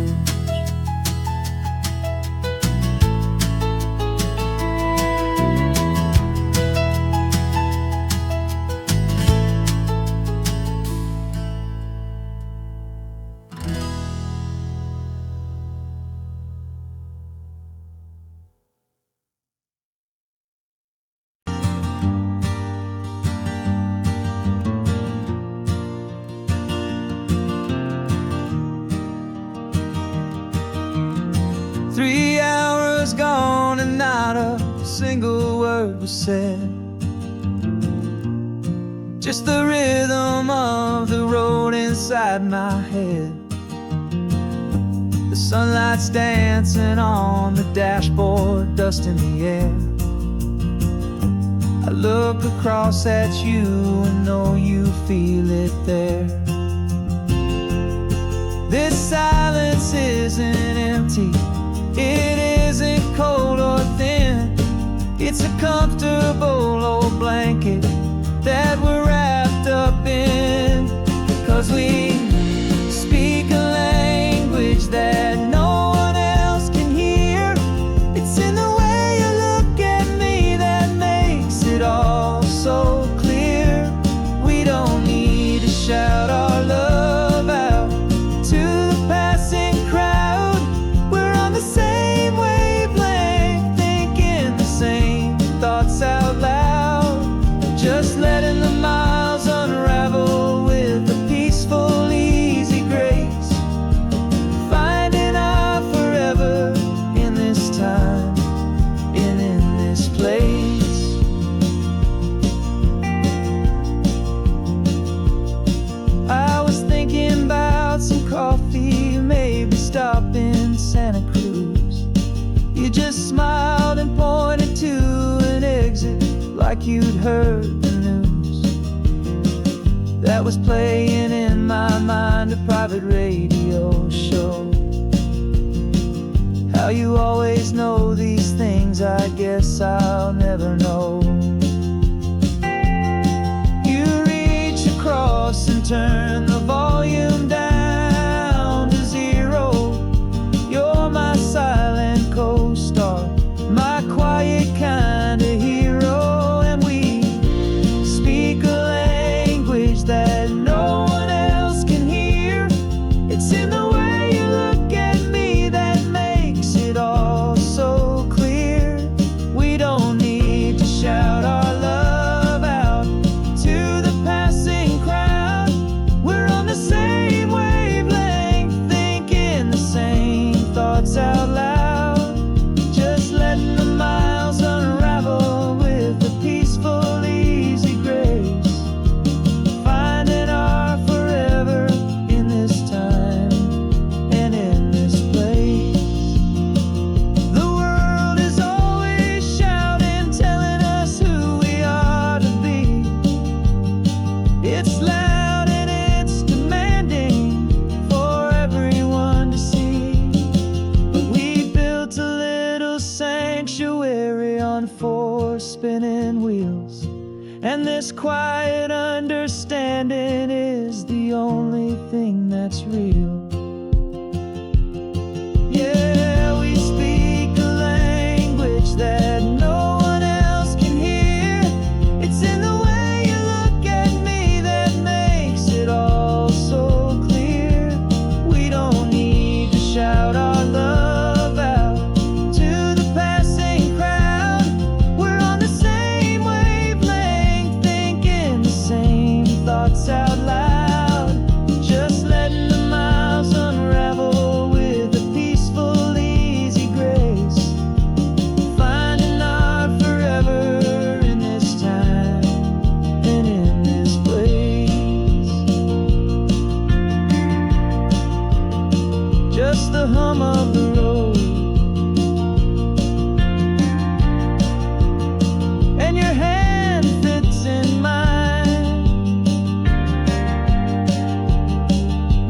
Three hours gone and not a single word was said, just the rhythm of the road inside my head. The sunlight's dancing on the dashboard, dust in the air. I look across at you and know you feel it there. This silence isn't empty, it isn't cold or thin. It's a comfortable old blanket that we're wrapped up in. 'Cause we speak a language that no one else can hear. It's in the way you look at me that makes it all so clear. We don't need to shout our love out to the passing crowd. We're on the same wavelength, thinking the same thoughts out loud, just letting the miles unravel with a peaceful, easy grace, finding our forever in this time and in this place. I was thinking about some coffee, maybe stop in Santa Cruz. You just smiled and pointed to an exit like you'd heard the news. That was playing in my mind, a private radio show. How you always know these things, I guess I'll never know. You reach across and turn the volume down to zero. You're my silent co-star, my quiet kind of hero. And we speak a language that no one else can hear. It's in the way you look at me that makes it all so clear. We don't need to shout our love out to the passing crowd. quiet understanding is the only thing that's real. Yeah, we speak a language that no one else can hear. It's in the way you look at me that makes it all so clear. We don't need to shout our love out to the passing crowd. We're on the same wavelength, thinking the same thoughts out loud. Just letting the miles unravel with a peaceful, easy grace. Finding our forever in this time and in this place. Just the hum of the road and your hand fits in mine.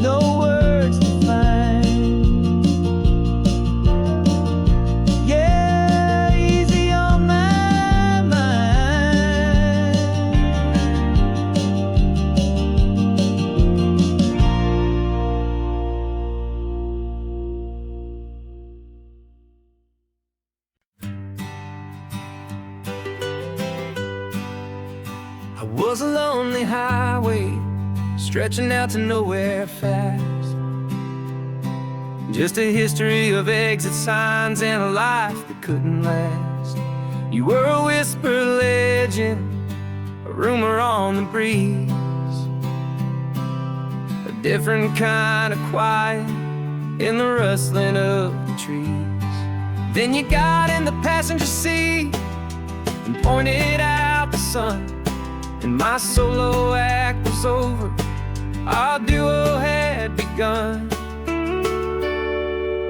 No words to find. Yeah, easy on my mind. I was a lonely highway stretching out to nowhere fast. Just a history of exit signs and a life that couldn't last. You were a whisper legend, a rumor on the breeze, a different kind of quiet in the rustling of the trees. Then you got in the passenger seat and pointed out the sun, and my solo act was over, our duo had begun.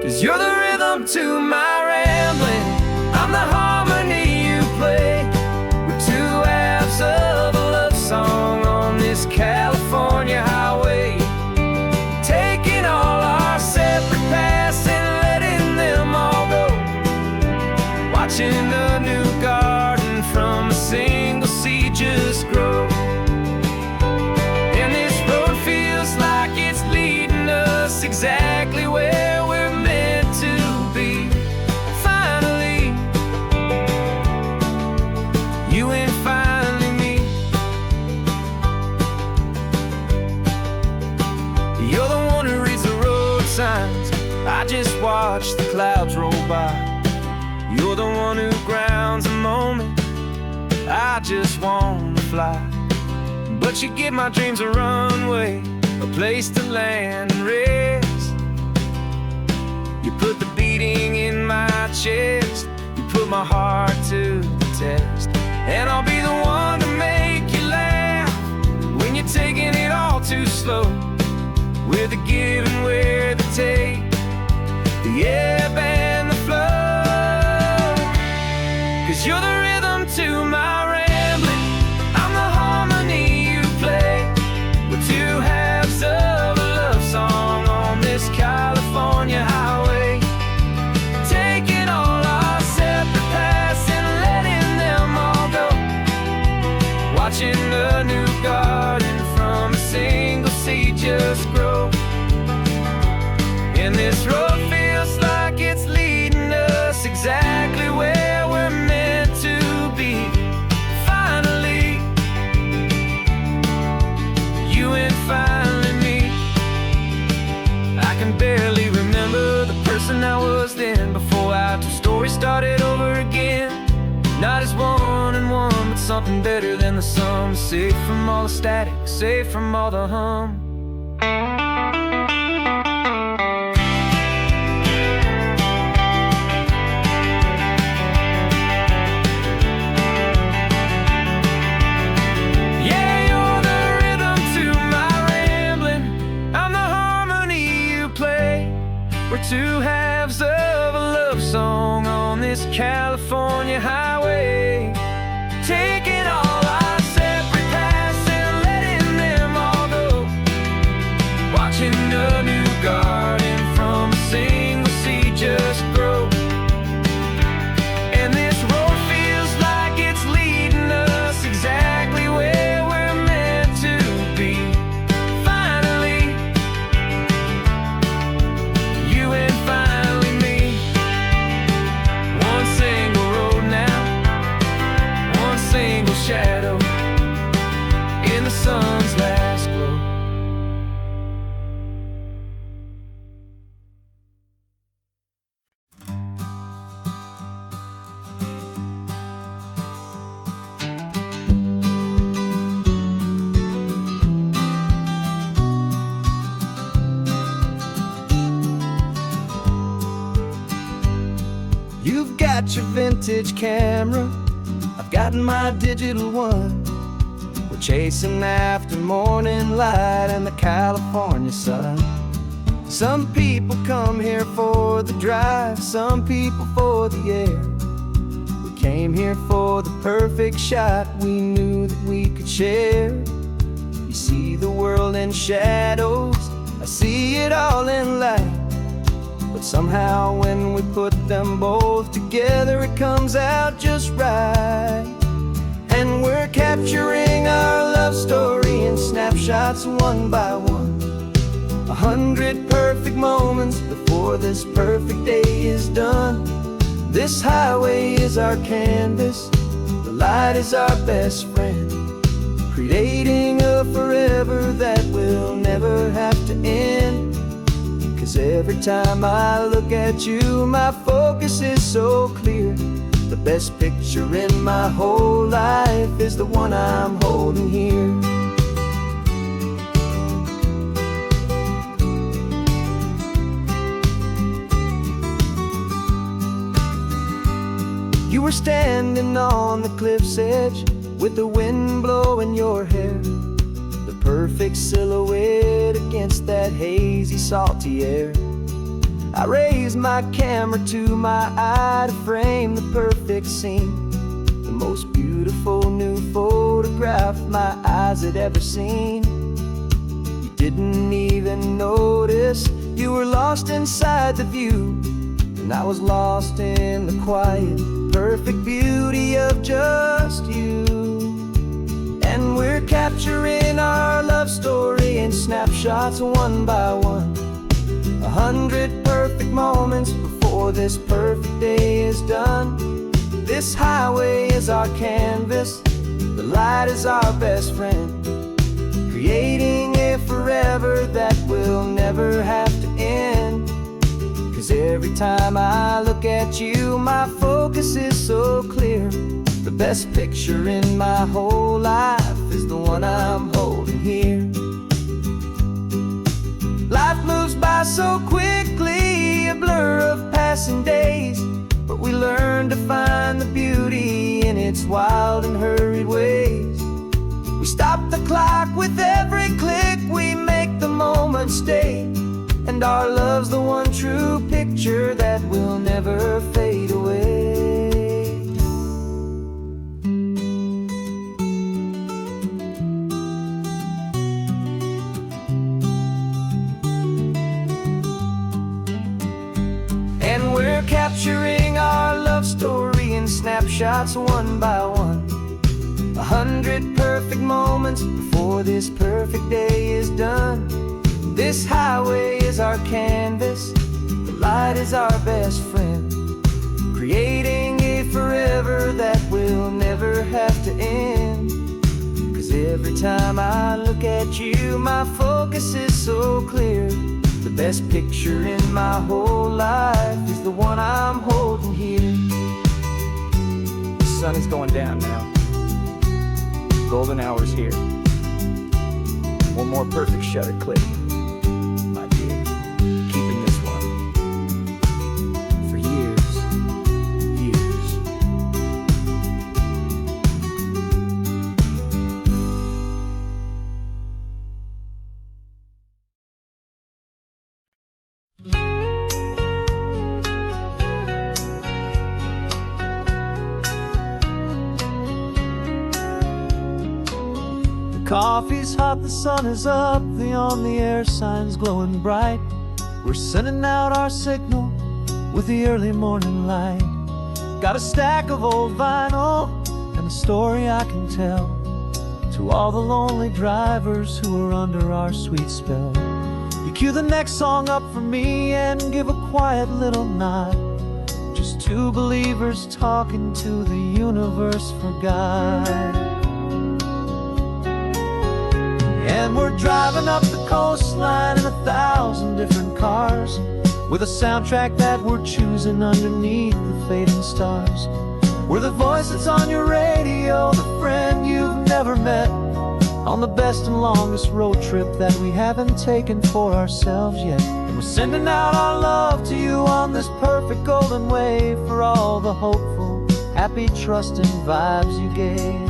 'Cause you're the rhythm to my rambling, I'm the harmony you play. We're two halves of a love song on this California highway, taking all our separate paths and letting them all go. Watching a new garden from a single seed just grow. And this road feels like it's leading us exactly where we're meant to be. Finally, you and finally me. You're the one who reads the road signs, I just watch the clouds roll by. You're the one who grounds a moment, I just wanna fly. But you give my dreams a runway, a place to land and rest. You put the beating in my chest, you put my heart to the test. And I'll be the one to make you laugh when you're taking it all too slow. We're the give and we're the take, the ebb and the flow. 'Cause you're the rhythm to my rambling, I'm the harmony you play. We're two halves of a love song on this California highway, taking all our separate paths and letting them all go. Watching a new garden from a single seed just grow. And this road feels like it's leading us exactly where we're meant to be. Finally, you and finally me. I can barely remember the person I was then, before our two stories started over again. Not as one and one, but something better than the sum. Safe from all the static, safe from all the hum. We're two halves of a love song on this California highway, taking all our separate paths and letting them all go. Watching a new garden from a single seed just grow. And this road feels like it's leading us exactly where got your vintage camera, I've got my digital one. We're chasing after morning light and the California sun. Some people come here for the drive, some people for the air. We came here for the perfect shot we knew that we could share. You see the world in shadows, I see it all in light. But somehow when we put them both together, it comes out just right. And we're capturing our love story in snapshots one by one. 100 perfect moments before this perfect day is done. This highway is our canvas, the light is our best friend, creating a forever that will never have to end. 'Cause every time I look at you, my focus is so clear. The best picture in my whole life is the one I'm holding here. You were standing on the cliff's edge with the wind blowing your hair, the perfect silhouette against that hazy, salty air. I raised my camera to my eye to frame the perfect scene, the most beautiful new photograph my eyes had ever seen. You didn't even notice you were lost inside the view, and I was lost in the quiet, perfect beauty of just you. And we're capturing our love story in snapshots one by one. 100 perfect moments before this perfect day is done. This highway is our canvas, the light is our best friend, creating a forever that will never have to end. 'Cause every time I look at you, my focus is so clear. The best picture in my whole life is the one I'm holding here. Life moves by so quickly, a blur of passing days, but we learn to find the beauty in its wild and hurried ways. We stop the clock with every click, we make the moment stay, and our love's the one true picture that will never fade away. And we're capturing our love story in snapshots one by one. 100 perfect moments before this perfect day is done. This highway is our canvas, the light is our best friend, creating a forever that will never have to end. 'Cause every time I look at you, my focus is so clear. The best picture in my whole life is the one I'm holding here. The sun is going down now. Golden hour's here. One more perfect shutter click. My dear, keeping this one for years, years. Coffee's hot, the sun is up, the on-the-air sign's glowing bright. We're sending out our signal with the early morning light. Got a stack of old vinyl and a story I can tell to all the lonely drivers who are under our sweet spell. You cue the next song up for me and give a quiet little nod. Just two believers talking to the universe for God. And we're driving up the coastline in 1,000 different cars, with a soundtrack that we're choosing underneath the fading stars. We're the voice that's on your radio, the friend you've never met, on the best and longest road trip that we haven't taken for ourselves yet. And we're sending out our love to you on this perfect golden way for all the hopeful, happy, trusting vibes you gave.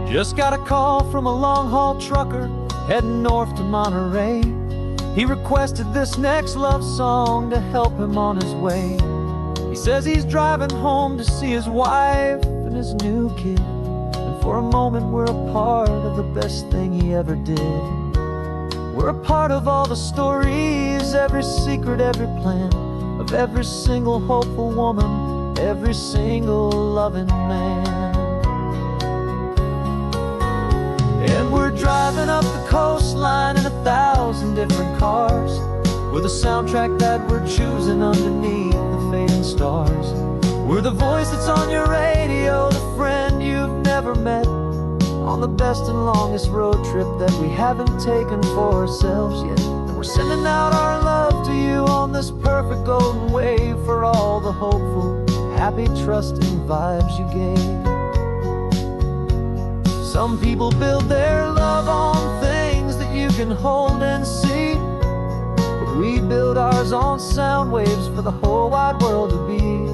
Just got a call from a long-haul trucker heading north to Monterey. He requested this next love song to help him on his way. He says he's driving home to see his wife and his new kid, and for a moment we're a part of the best thing he ever did. We're a part of all the stories, every secret, every plan, of every single hopeful woman, every single loving man. And we're driving up the coastline in 1,000 different cars, with a soundtrack that we're choosing underneath the fading stars. We're the voice that's on your radio, the friend you've never met, on the best and longest road trip that we haven't taken for ourselves yet. And we're sending out our love to you on this perfect golden way for all the hopeful, happy, trusting vibes you gave. Some people build their love on things that you can hold and see, but we build ours on sound waves for the whole wide world to be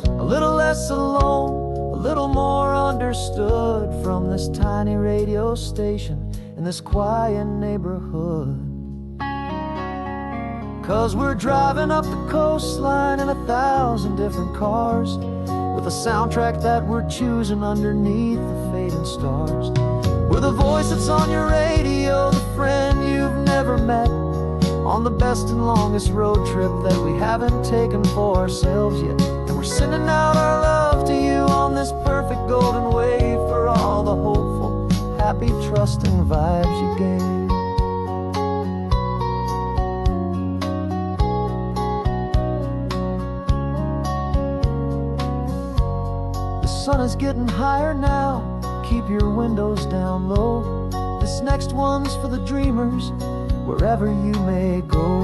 a little less alone, a little more understood from this tiny radio station in this quiet neighborhood. 'Cause we're driving up the coastline in 1,000 different cars, with a soundtrack that we're choosing underneath the fading stars. We're the voice that's on your radio, the friend you've never met, on the best and longest road trip that we haven't taken for ourselves yet. And we're sending out our love to you on this perfect golden way for all the hopeful, happy, trusting vibes you gave. The sun is getting higher now, keep your windows down low. This next one's for the dreamers, wherever you may go.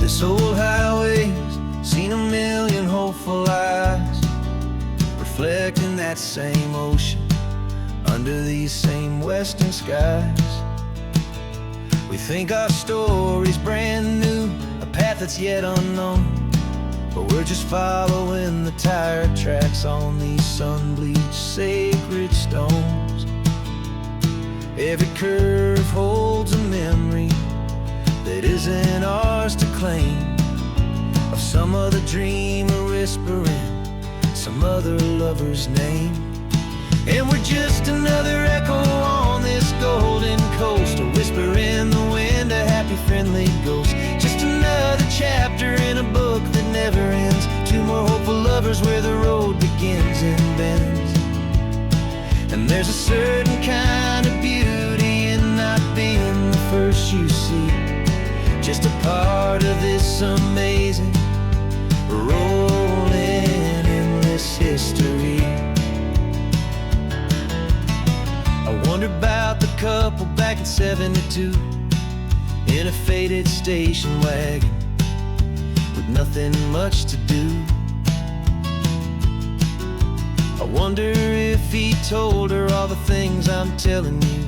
This old highway's seen a million hopeful eyes, reflecting that same ocean under these same western skies. We think our story's brand new, a path that's yet unknown, but we're just following the tire tracks on these sun-bleached sacred stones. Every curve holds a memory that isn't ours to claim, of some other dreamer whispering some other lover's name. And we're just another echo on this golden coast, a whisper in the wind, a happy friendly ghost. Just another chapter in a book that never ends, two more hopeful lovers where the road begins and bends. And there's a certain kind of beauty in not being the first you see, just a part of this amazing, rolling, endless history. I wonder about the couple back in '72, in a faded station wagon with nothing much to do. I wonder if he told her all the things I'm telling you,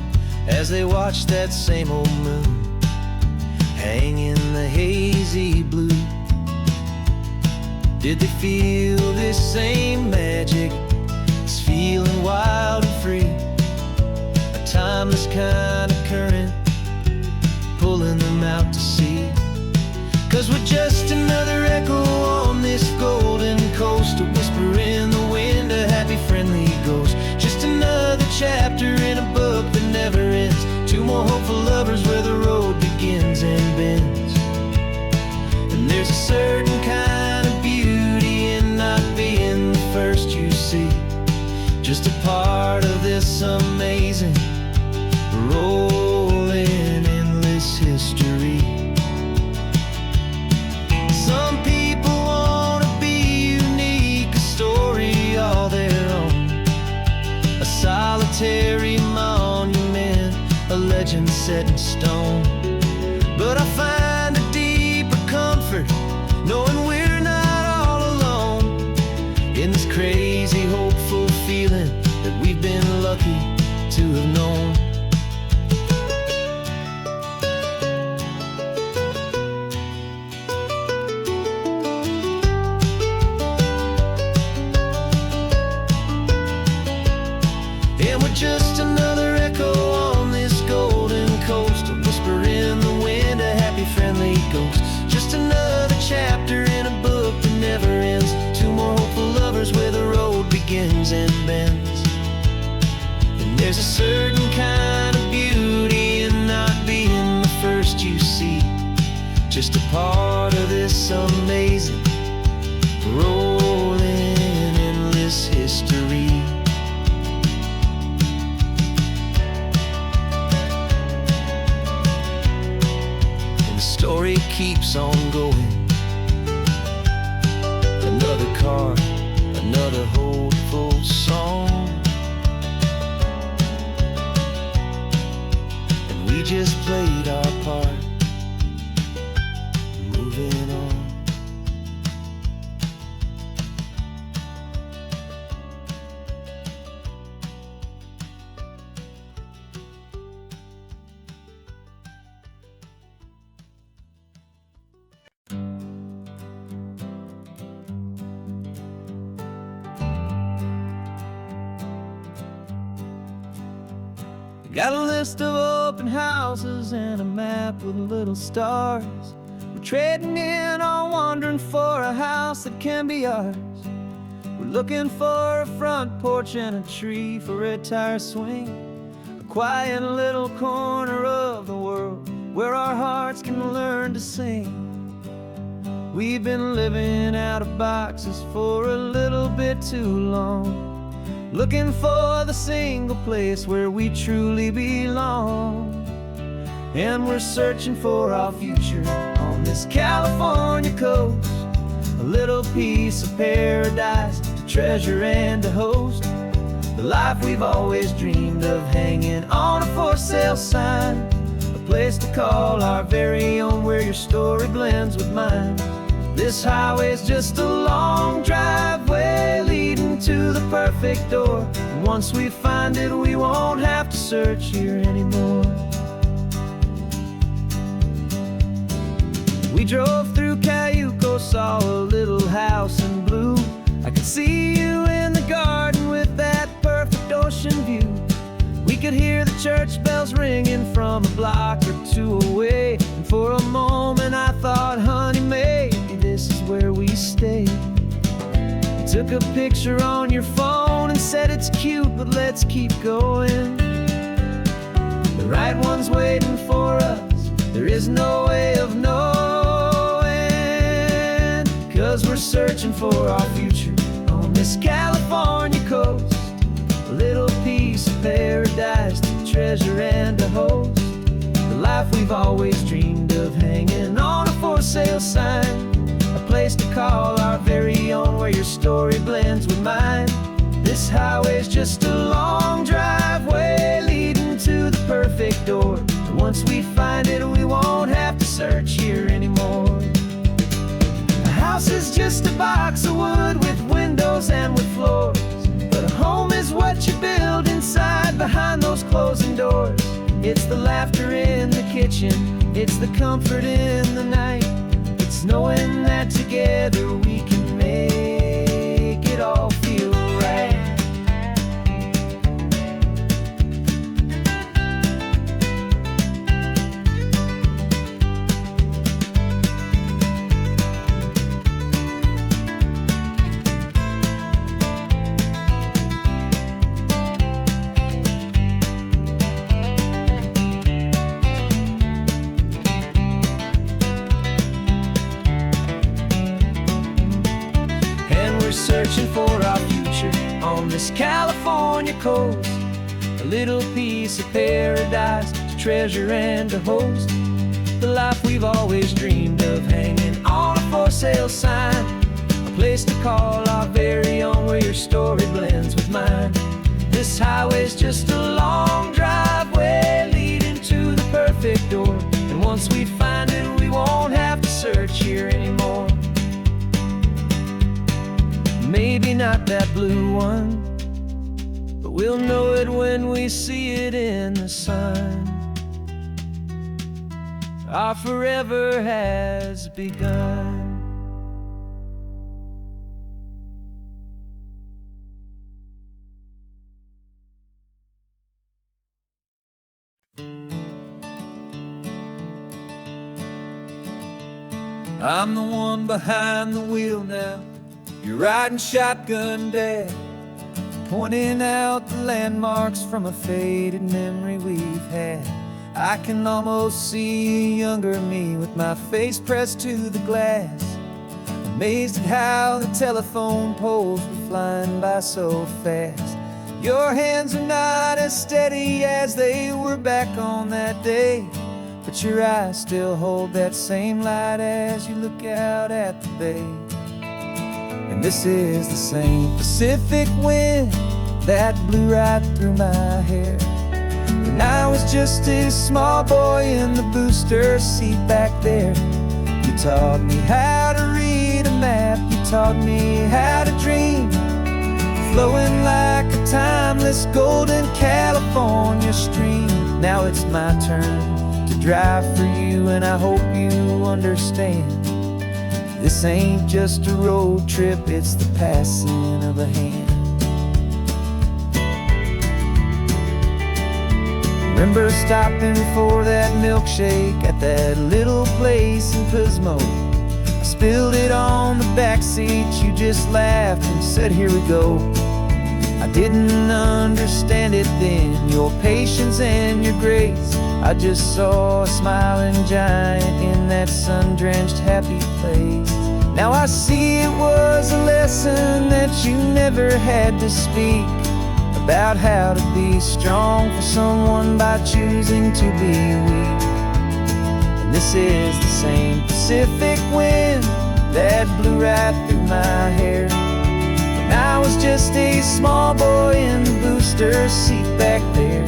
as they watched that same old moon hang in the hazy blue. Did they feel this same magic, this feeling wild and free, a timeless kind of current pulling them out to sea? 'Cause we're just another echo on this golden coast, a whisper in the wind, a happy friendly ghost. Just another chapter in a book that never ends, two more hopeful lovers where the road begins and just a part of this amazing, rolling, endless history. Some people want to be unique, a story all their own, a solitary monument, a legend set in stone. But I find a deeper comfort knowing we're not all alone in this crazy, hopeful feeling that we've been lucky to have known. And we're just another echo on this golden coast, a whisper in the wind, a happy, friendly ghost. Just another chapter in a book that never ends. Two more hopeful lovers where the road begins and bends. And there's a certain kind of beauty in not being the first you see, just a part of this amazing, rolling, endless history. Story keeps on going. Another card, another hopeful song, and we just played our part, moving on. Got a list of open houses and a map with little stars. We're trading in or wandering for a house that can be ours. We're looking for a front porch and a tree for a tire swing, a quiet little corner of the world where our hearts can learn to sing. We've been living out of boxes for a little bit too long, looking for the single place where we truly belong. And we're searching for our future on this California coast, a little piece of paradise to treasure and to host, the life we've always dreamed of, hanging on a for sale sign, a place to call our very own where your story blends with mine. This highway's just a long driveway leading to the perfect door, and once we find it we won't have to search here anymore. We drove through Cayuco, saw a little house in blue. I could see you in the garden with that perfect ocean view. We could hear the church bells ringing from a block or two away, and for a moment I thought, honey, maybe this is where we stay. You took a picture on your phone and said it's cute, but let's keep going. The right one's waiting for us, there is no way of knowing, 'cause we're searching for our future on this California coast, a little piece of paradise to treasure and to host, the life we've always dreamed of, hanging on a for sale sign, a place to call our very own where your story blends with mine. This highway's just a long driveway leading to the perfect door, and once we find it we won't have to search here anymore. A house is just a box of wood with windows and with floors, but a home is what you build inside behind those closing doors. It's the laughter in the kitchen, it's the comfort in the night, it's knowing that together we can make it all feel right. Searching for our future on this California coast. A little piece of paradise to treasure and to host. The life we've always dreamed of, hanging on a for sale sign. A place to call our very own, where your story blends with mine. This highway's just a long driveway leading to the perfect door. And once we find it, we won't have to search here anymore. Maybe not that blue one, but we'll know it when we see it in the sun. Our forever has begun. I'm the one behind the wheel now. You're riding shotgun, Dad, pointing out the landmarks from a faded memory we've had. I can almost see a younger me with my face pressed to the glass, amazed at how the telephone poles were flying by so fast. Your hands are not as steady as they were back on that day, but your eyes still hold that same light as you look out at the bay. And this is the same Pacific wind that blew right through my hair when I was just a small boy in the booster seat back there. You taught me how to read a map, you taught me how to dream, flowing like a timeless golden California stream. Now it's my turn to drive for you, and I hope you understand. This ain't just a road trip, it's the passing of a hand. Remember stopping for that milkshake at that little place in Pismo. I spilled it on the back seat, you just laughed and said, "Here we go." I didn't understand it then, your patience and your grace. I just saw a smiling giant in that sun-drenched happy place. Now I see it was a lesson that you never had to speak, about how to be strong for someone by choosing to be weak. And this is the same Pacific wind that blew right through my hair when I was just a small boy in the booster seat back there.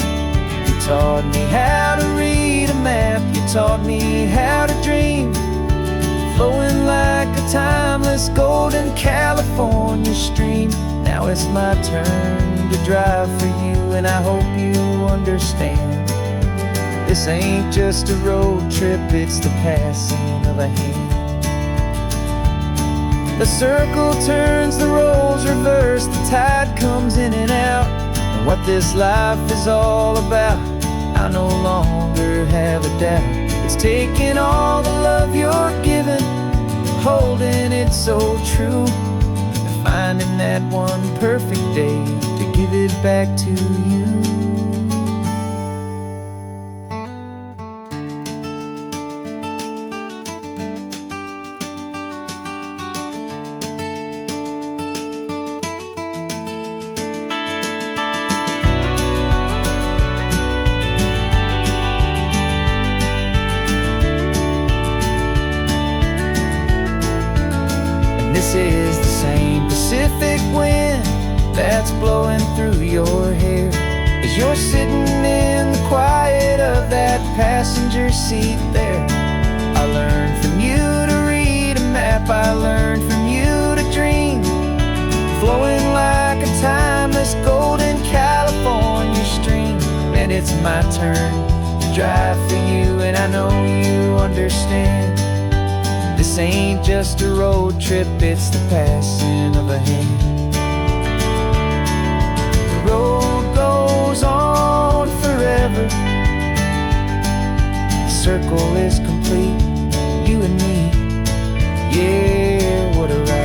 You taught me how to read a map, you taught me how to dream, flowing like a timeless golden California stream. Now it's my turn to drive for you, and I hope you understand. This ain't just a road trip, it's the passing of a hand. The circle turns, the roles reverse, the tide comes in and out. And what this life is all about, I no longer have a doubt. It's taking all the love you're giving, holding it so true, and finding that one perfect day to give it back to you. This is the same Pacific wind that's blowing through your hair as you're sitting in the quiet of that passenger seat there. I learned from you to read a map, I learned from you to dream, flowing like a timeless golden California stream. And it's my turn to drive for you, and I know you understand. This ain't just a road trip, it's the passing of a hand. The road goes on forever, the circle is complete, you and me, yeah, what a ride.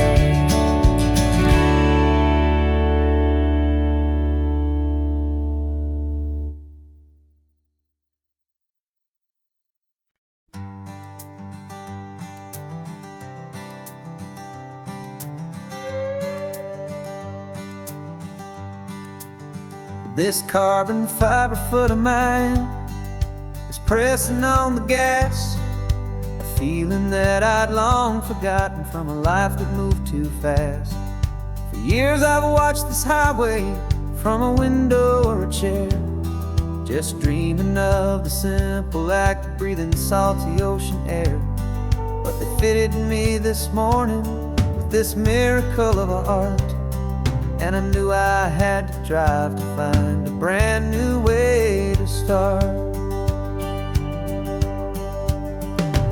This carbon fiber foot of mine is pressing on the gas, a feeling that I'd long forgotten from a life that moved too fast. For years I've watched this highway from a window or a chair, just dreaming of the simple act of breathing salty ocean air. But they fitted me this morning with this miracle of art, and I knew I had to drive to find a brand new way to start.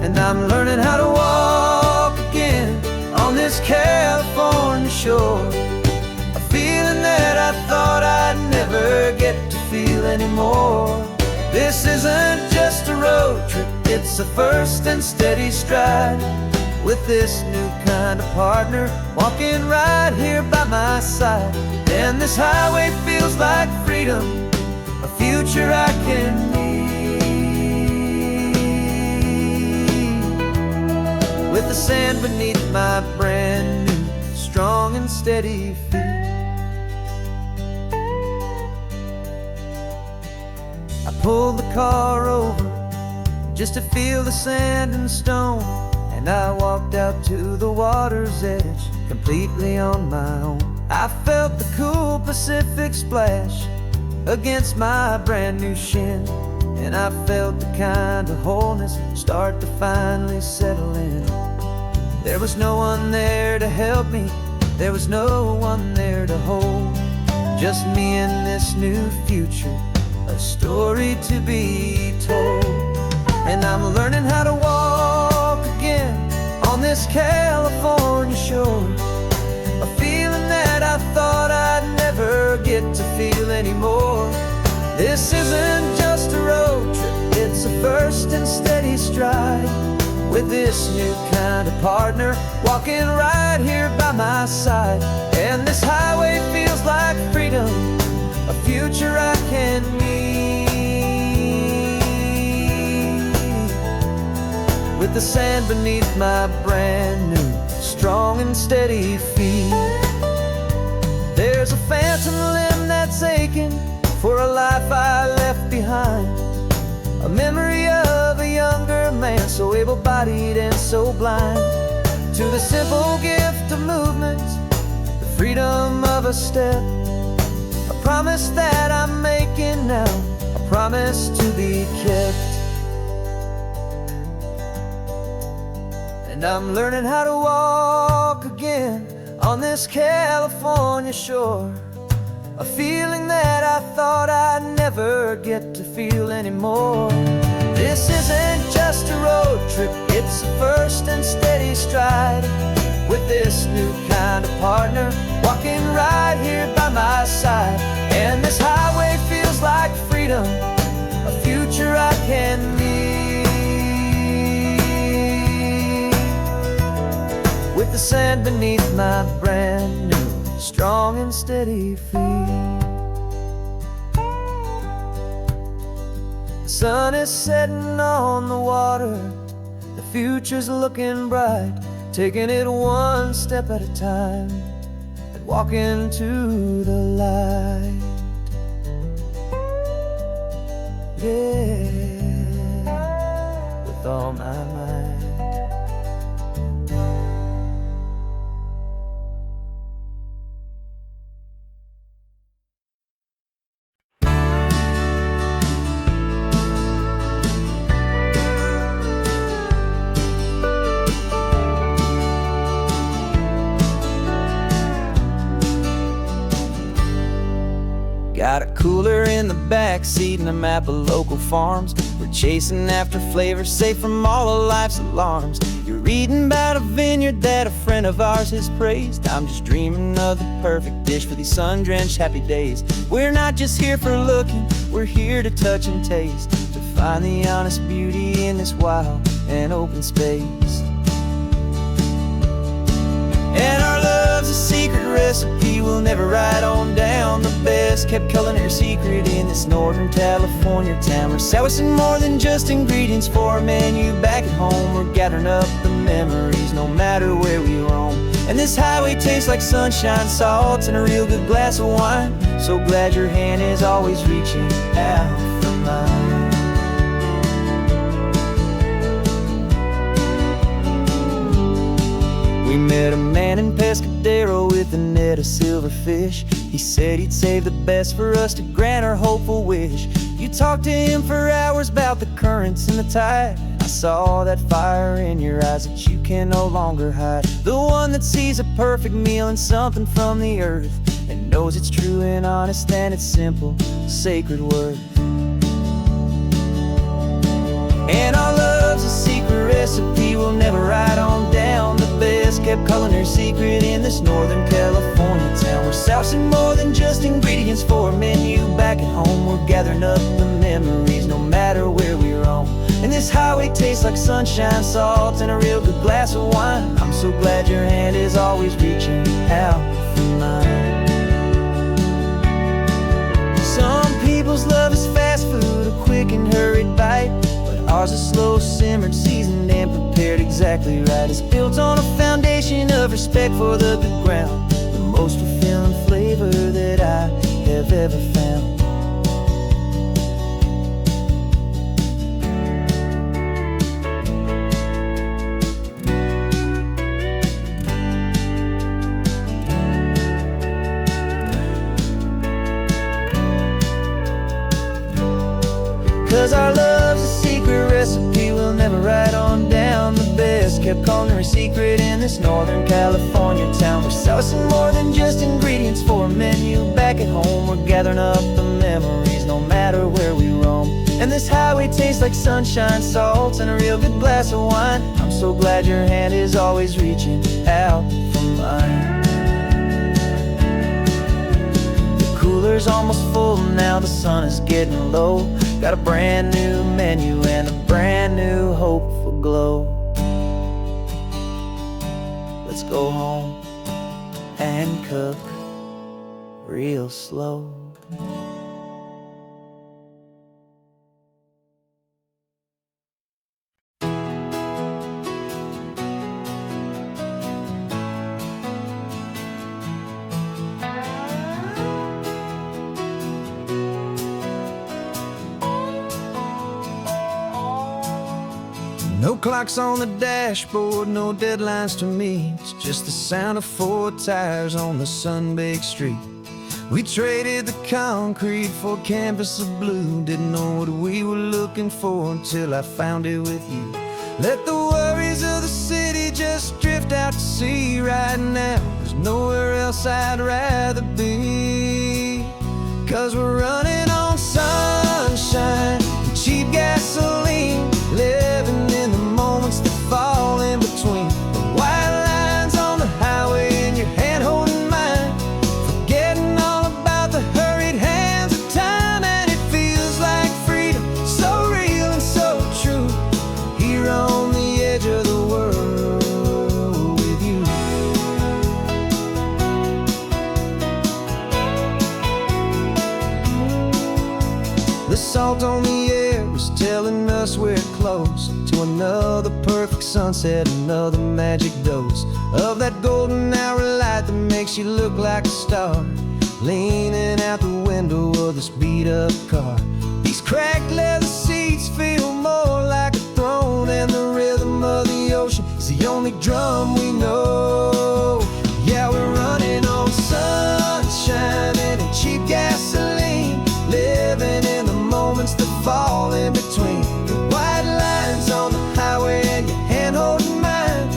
And I'm learning how to walk again on this California shore, a feeling that I thought I'd never get to feel anymore. This isn't just a road trip, it's a first and steady stride, with this new kind of partner walking right here by my side. And this highway feels like freedom, a future I can need, with the sand beneath my brand new strong and steady feet. I pulled the car over just to feel the sand and stone, and I walked out to the water's edge completely on my own. I felt the cool Pacific splash against my brand new shin, and I felt the kind of wholeness start to finally settle in. There was no one there to help me, there was no one there to hold, just me and this new future, a story to be told. And I'm learning how to walk again on this California shore, a feeling that I thought I'd never get to feel anymore. This isn't just a road trip, it's a first and steady stride, with this new kind of partner walking right here by my side. And this highway feels like freedom, a future I can need, with the sand beneath my brand new strong and steady feet. There's a phantom limb that's aching for a life I left behind, a memory of a younger man so able-bodied and so blind, to the simple gift of movement, the freedom of a step, a promise that I'm making now, a promise to be kept. And I'm learning how to walk again on this California shore, a feeling that I thought I'd never get to feel anymore. This isn't just a road trip, it's a first and steady stride, with this new kind of partner walking right here by my side. And this highway feels like freedom, a future I can need, with the sand beneath my brand new strong and steady feet. The sun is setting on the water, the future's looking bright, taking it one step at a time and walking to the light. Yeah, with all my might. Got a cooler in the back seat and a map of local farms. We're chasing after flavors safe from all of life's alarms. You're reading about a vineyard that a friend of ours has praised. I'm just dreaming of the perfect dish for these sun-drenched happy days. We're not just here for looking, we're here to touch and taste, to find the honest beauty in this wild and open space. And our love's a secret recipe we'll never write on down, the best kept culinary secret in this Northern California town. We're sourcing more than just ingredients for a menu back at home. We're gathering up the memories no matter where we roam, And this highway tastes like sunshine, salt, and a real good glass of wine. So glad your hand is always reaching out for mine. We met a man in Pescadero with a net of silverfish. He said he'd save the best for us to grant our hopeful wish. You talked to him for hours about the currents and the tide. I saw that fire in your eyes that you can no longer hide. The one that sees a perfect meal and something from the earth, and knows it's true and honest and it's simple, sacred worth. And our love's a secret recipe we'll never write on down. The best kept culinary secret in this Northern California town. We're sourcing more than just ingredients for a menu. Back at home we're gathering up the memories no matter where we roam. And this highway tastes like sunshine, salt, and a real good glass of wine. I'm so glad your hand is always reaching out for mine. Some people's love is fast food, a quick and hurried bite, but ours is slow simmered, seasoned, and prepared exactly right. It's built on a foundation of respect for the good ground, the most fulfilling flavor that I have ever found. 'Cause our love's a secret recipe we'll never write on down. The best kept culinary secret in this Northern California town. We're sourcing more than just ingredients for a menu. Back at home we're gathering up the memories no matter where we roam. And this highway tastes like sunshine, salt, and a real good glass of wine. I'm so glad your hand is always reaching out for mine. The cooler's almost full now, the sun is getting low. Got a brand new menu and a brand new hopeful glow. Let's go home and cook real slow. No clocks on the dashboard, no deadlines to meet. It's just the sound of 4 tires on the sun-baked street. We traded the concrete for a canvas of blue. Didn't know what we were looking for until I found it with you. Let the worries of the city just drift out to sea right now. There's nowhere else I'd rather be. 'Cause we're running on sunshine and cheap gasoline, living in the moments that fall in between. The white lines on the highway and your hand holding mine, forgetting all about the hurried hands of time. And it feels like freedom, so real and so true, here on the edge of the world with you. The salt on the air is telling us we're close to another perfect sunset, another magic dose of that golden hour light that makes you look like a star, leaning out the window of this beat-up car. These cracked leather seats feel more like a throne, and the rhythm of the ocean is the only drum we know. Yeah, we're running on sunshine and a cheap gasoline, living in the moments that fall in between. The white lines on the highway and your hand holding mine,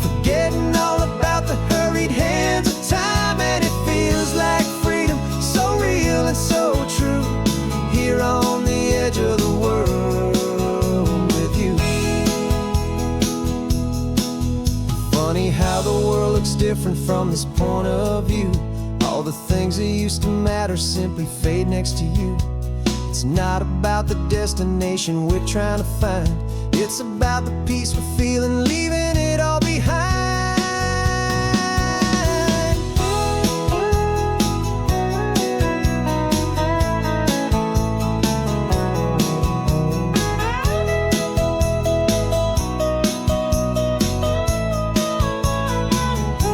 forgetting all about the hurried hands of time. And it feels like freedom, so real and so true, here on the edge of the world with you. Funny how the world looks different from this point of view. All the things that used to matter simply fade next to you. It's not about the destination we're trying to find, it's about the peace we're feeling, leaving it all behind.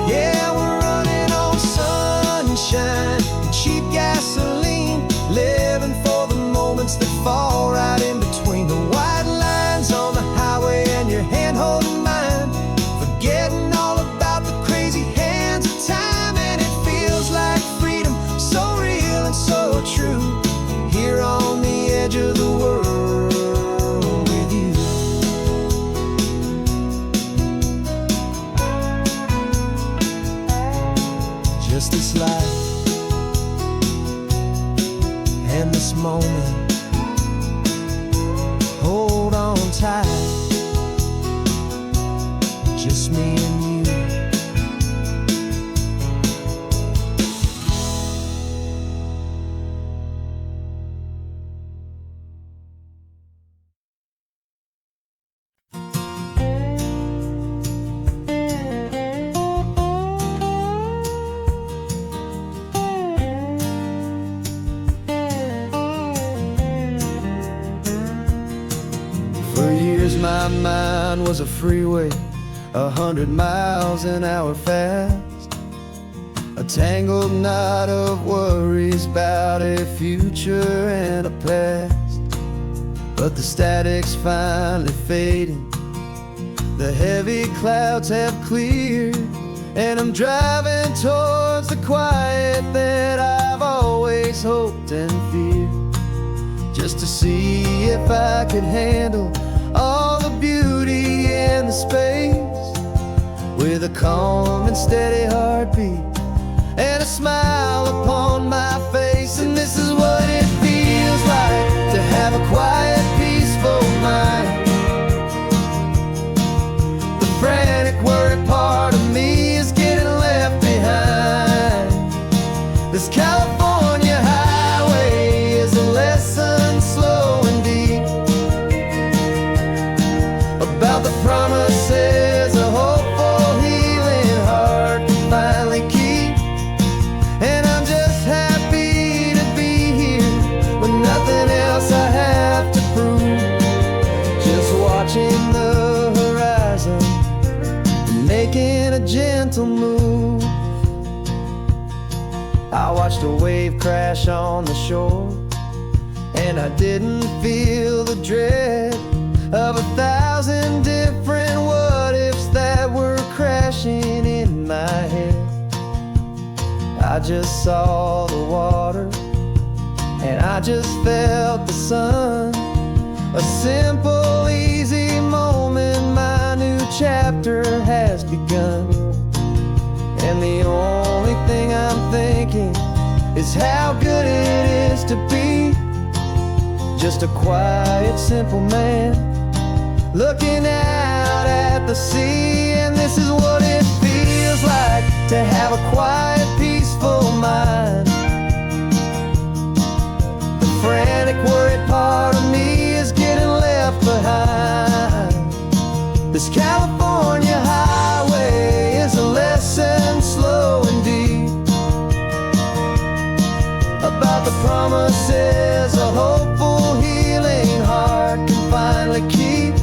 Yeah. just this life and this moment. Hold on tight, just me and you. For years my mind was a freeway, 100 miles an hour fast, a tangled knot of worries about a future and a past. But the static's finally fading, the heavy clouds have cleared, and I'm driving towards the quiet that I've always hoped and feared, just to see if I could handle all the beauty and the space, with a calm and steady heartbeat and a smile upon my face. And this is what it feels like to have a quiet, peaceful mind. The frantic, worried part of me is getting left behind. This California highway is a lesson slow and deep about the promises a hopeful, healing heart can finally keep. And I'm just happy to be here with nothing else I have to prove, just watching the horizon and making a gentle move. I watched a wave crash on the shore, and I didn't feel the dread of 1,000 different what-ifs that were crashing in my head. I just saw the water, and I just felt the sun. A simple, easy moment, my new chapter has begun. And the only thing I'm thinking is how good it is to be just a quiet, simple man looking out at the sea. And this is what it feels like to have a quiet, peaceful mind. The frantic, worried part of me is getting left behind. This California highway is a lesson slow and deep about the promises a hopeful, healing heart can finally keep.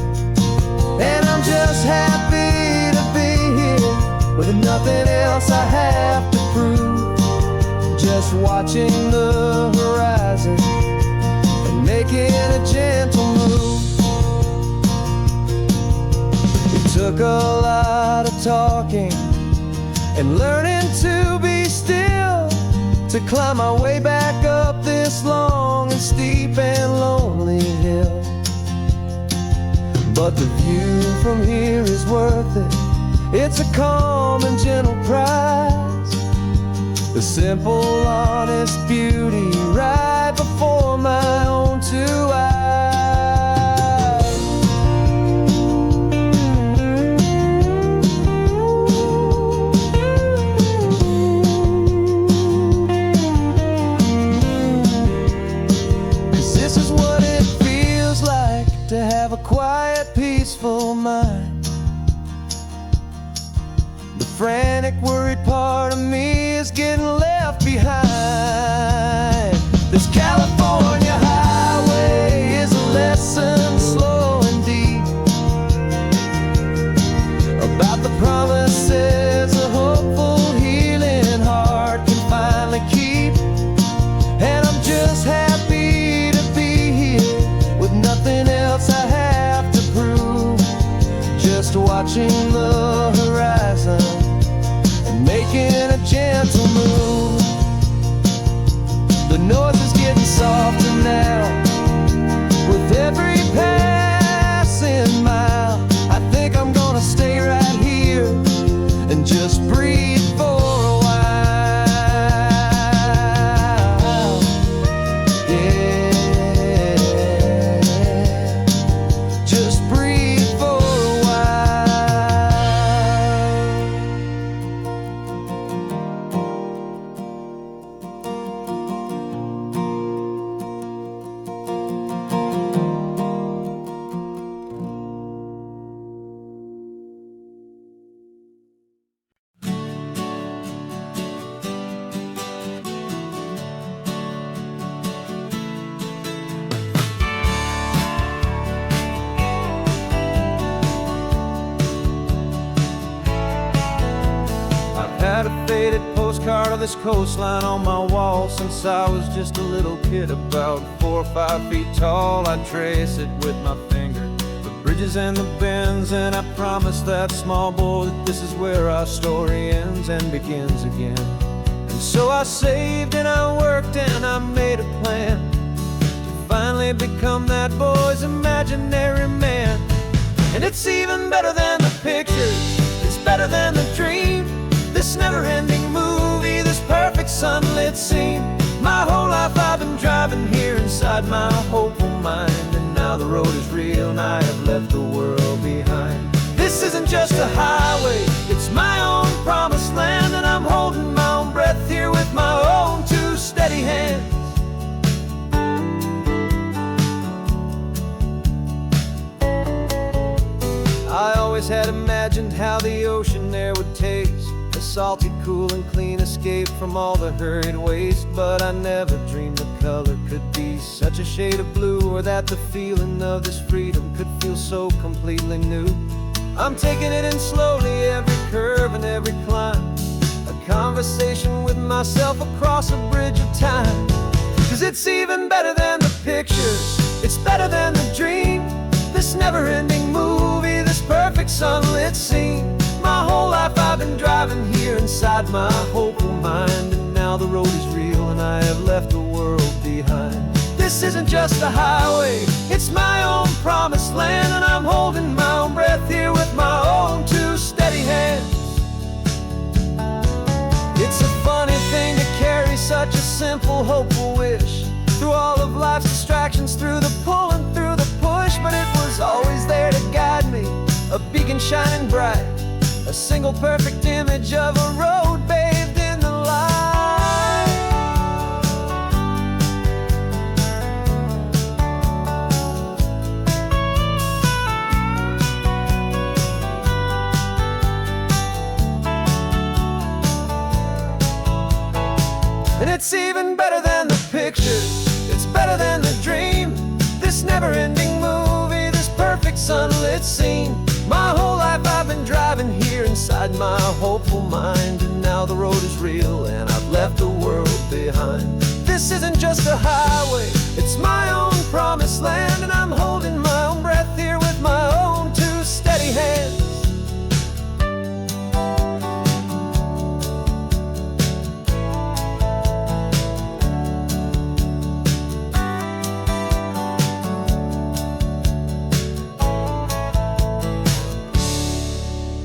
And I'm just happy to be here with nothing else I have to prove, just watching the horizon and making a gentle move. It took a lot of talking and learning to be still to climb my way back up this long and steep and lonely hill. But the view from here is worth it. It's a calm and gentle prize, the simple, honest beauty right before my own two eyes. This is what it feels like to have a quiet, peaceful mind. The frantic, worried part of me is getting left behind. This California highway is a lesson slow and deep about the promises a hopeful, healing heart can finally keep. And I'm just happy to be here with nothing else I have to prove, just watching the horizon and making a gentle move. The noise is getting softer now with every passing mile. I think I'm gonna stay right here and just breathe for a while. postcard of this coastline on my wall since I was just a little kid, about 4 or 5 feet tall. I'd trace it with my finger, the bridges and the bends, and I promised that small boy that this is where our story ends and begins again. And so I saved and I worked and I made a plan to finally become that boy's imaginary man. And it's even better than the pictures, it's better than the dream, this never-ending movie, this perfect sunlit scene. My whole life I've been driving here inside my hopeful mind, and now the road is real and I have left the world behind. This isn't just a highway, it's my own promised land, and I'm holding my own breath here with my own 2 steady hands. I always had imagined how the ocean there would taste, a salty, cool and clean escape from all the hurried waste. But I never dreamed the color could be such a shade of blue, or that the feeling of this freedom could feel so completely new. I'm taking it in slowly, every curve and every climb, a conversation with myself across a bridge of time. 'Cause it's even better than the pictures, it's better than the dream, this never-ending movie, this perfect sunlit scene. My whole life I've been driving here inside my hopeful mind, and now the road is real and I have left the world behind. This isn't just a highway, it's my own promised land, and I'm holding my own breath here with my own 2 steady hands. It's a funny thing to carry such a simple, hopeful wish through all of life's distractions, through the pull and through the push, but it was always there to guide me, a beacon shining bright, a single perfect image of a road bathed in the light. And it's even better than the pictures, it's better than the dream, this never-ending movie, this perfect sunlit scene. My whole life I've been driving here inside my hopeful mind, and now the road is real and I've left the world behind. This isn't just a highway, it's my own promised land, and I'm holding my own breath here with my own 2 steady hands.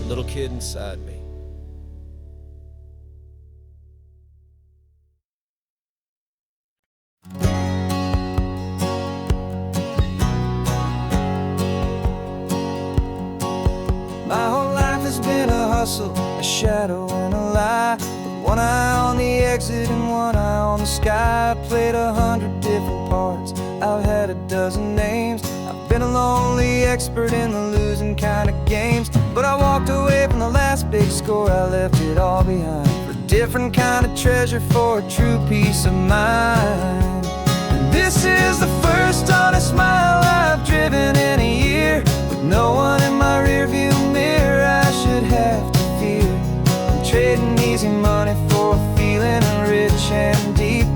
Little kid inside me. My whole life has been a hustle, a shadow and a lie, with one eye on the exit and one eye on the sky. I played 100 different parts, I've had a dozen names, I've been a lonely expert in the losing kind of games. But I walked away from the last big score, I left it all behind, for a different kind of treasure, for a true peace of mind. And this is the first honest mile I've driven in a year, with no one in my rearview mirror I should have to fear. I'm trading easy money for a feeling rich and deep,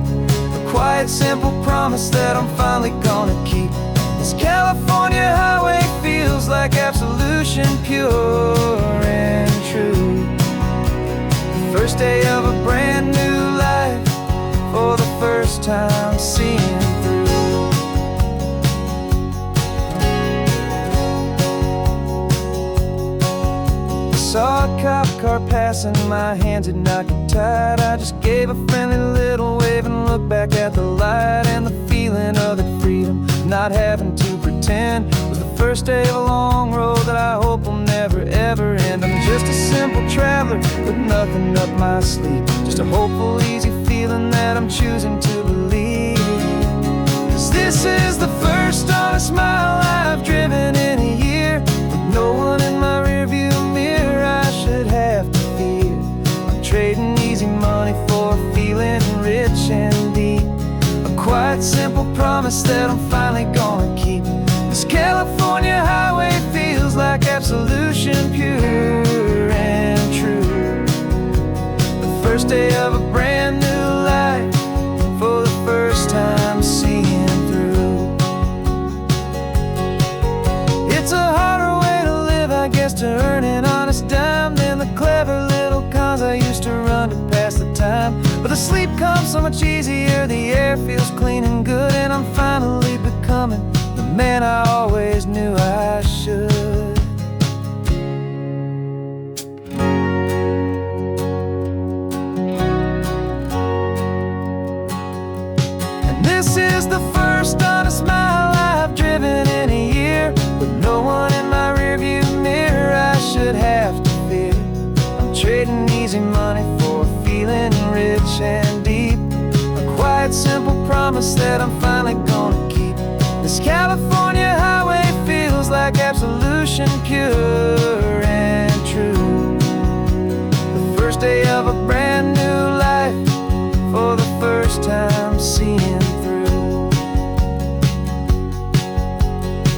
a quiet, simple promise that I'm finally gonna keep. This California highway feels like absolution, pure and true. The first day of a brand new life, for the first time seeing through. I saw a cop car passing, my hands had not got tied. I just gave a friendly little wave and looked back at the light, and the feeling of that freedom, not having to pretend, was the first day of a long road that I hope will never ever end. I'm just a simple traveler with nothing up my sleeve, just a hopeful, easy feeling that I'm choosing to believe. 'Cause this is the first honest mile I've driven in a year, with no one in my rearview mirror I should have to fear. I'm trading easy money for a feeling rich and deep, a quiet, simple promise that I'm finally gonna keep. This California highway feels like absolution, pure and true. The first first day of a brand new life, for the first time seeing through. It's a harder way to live, I guess, to earn an honest dime than the clever little cons I used to run to pass the time. But the sleep comes so much easier, the air feels clean and good, and I'm finally becoming the man I always knew I should. This is the first honest mile I've driven in a year, with no one in my rearview mirror I should have to fear. I'm trading easy money for a feeling rich and deep, a quiet, simple promise that I'm finally gonna keep. This California highway feels like absolution, pure and true. The first day of a brand new life, for the first time seeing through.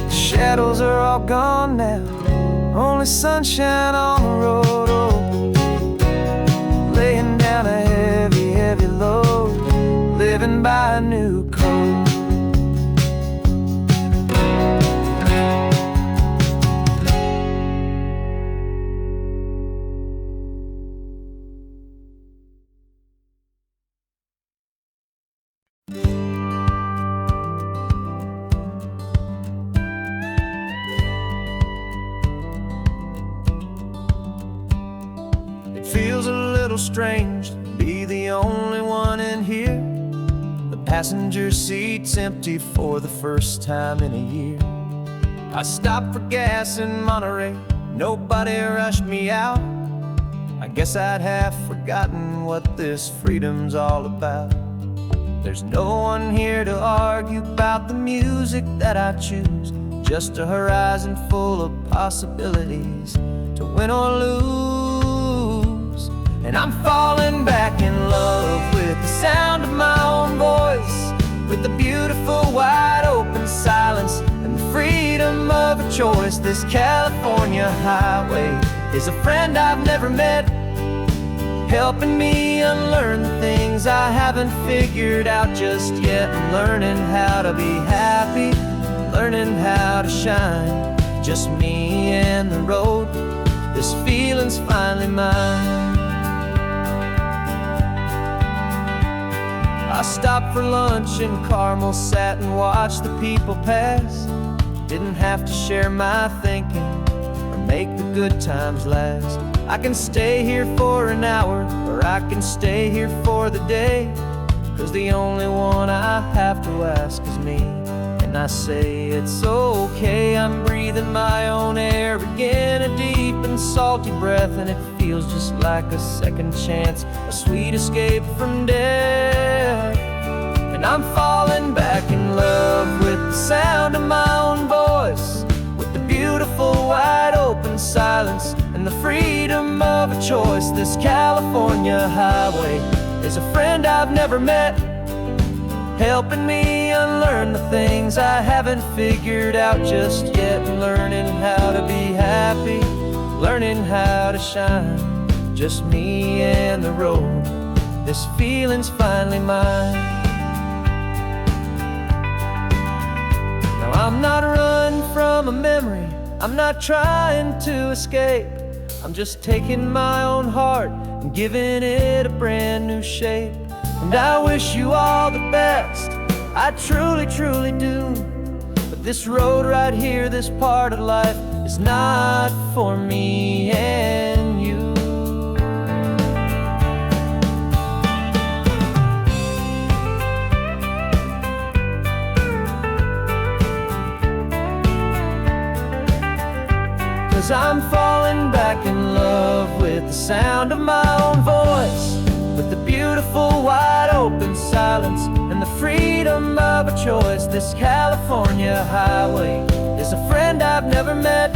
The shadows are all gone now, only sunshine on the road. Oh, laying down a heavy, heavy load, living by a new code. It feels a little strange to be the only one in here. The passenger seat's empty for the first time in a year. I stopped for gas in Monterey, nobody rushed me out. I guess I'd have forgotten what this freedom's all about. There's no one here to argue about the music that I choose, just a horizon full of possibilities to win or lose. And I'm falling back in love with the sound of my own voice, with the beautiful wide open silence and the freedom of a choice. This California highway is a friend I've never met, helping me unlearn the things I haven't figured out just yet. I'm learning how to be happy, learning how to shine, just me and the road. This feeling's finally mine. I stopped for lunch in Carmel, sat and watched the people pass. Didn't have to share my thinking or make the good times last. I can stay here for an hour, or I can stay here for the day, 'cause the only one I have to ask is me. And I say it's okay, I'm breathing my own air again, a deep and salty breath, and it feels just like a second chance, a sweet escape from death. And I'm falling back in love with the sound of my own voice, with the beautiful wide open silence and the freedom of a choice. This California highway is a friend I've never met, helping me unlearn the things I haven't figured out just yet. Learning how to be happy, learning how to shine, just me and the road. This feeling's finally mine. Now I'm not running from a memory, I'm not trying to escape. I'm just taking my own heart and giving it a brand new shape. And I wish you all the best, I truly, truly do. But this road right here, this part of life, is not for me and you. 'Cause I'm falling back in love with the sound of my own voice, with the beautiful wide open silence and the freedom of a choice. This California highway is a friend I've never met,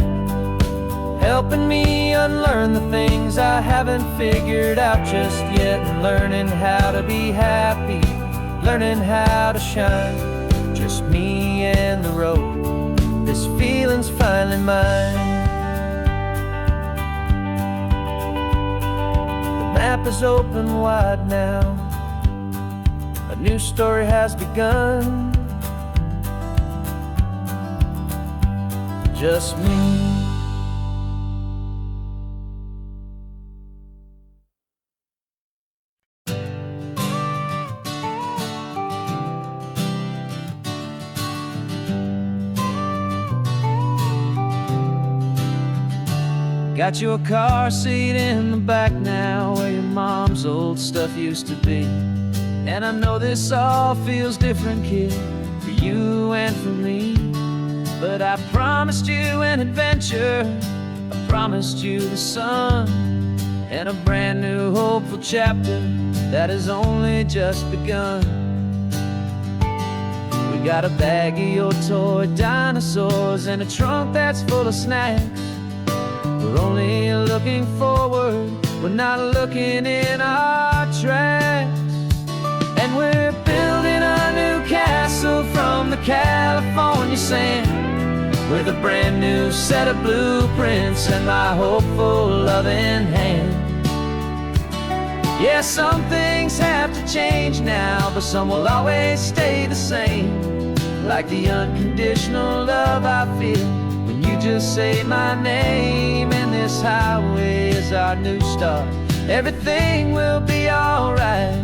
helping me unlearn the things I haven't figured out just yet. And learning how to be happy, learning how to shine, just me and the road. This feeling's finally mine. map is open wide now. A new story has begun. Just me. Got you a car seat in the back now, where your mom's old stuff used to be. And I know this all feels different, kid, for you and for me. But I promised you an adventure, I promised you the sun, and a brand new hopeful chapter that has only just begun. We got a bag of your toy dinosaurs and a trunk that's full of snacks. We're only looking forward, we're not looking in our tracks. And we're building a new castle from the California sand, with a brand new set of blueprints and my hopeful loving hand. Yeah, some things have to change now, but some will always stay the same. Like the unconditional love I feel when you just say my name. And this highway is our new start. Everything will be alright.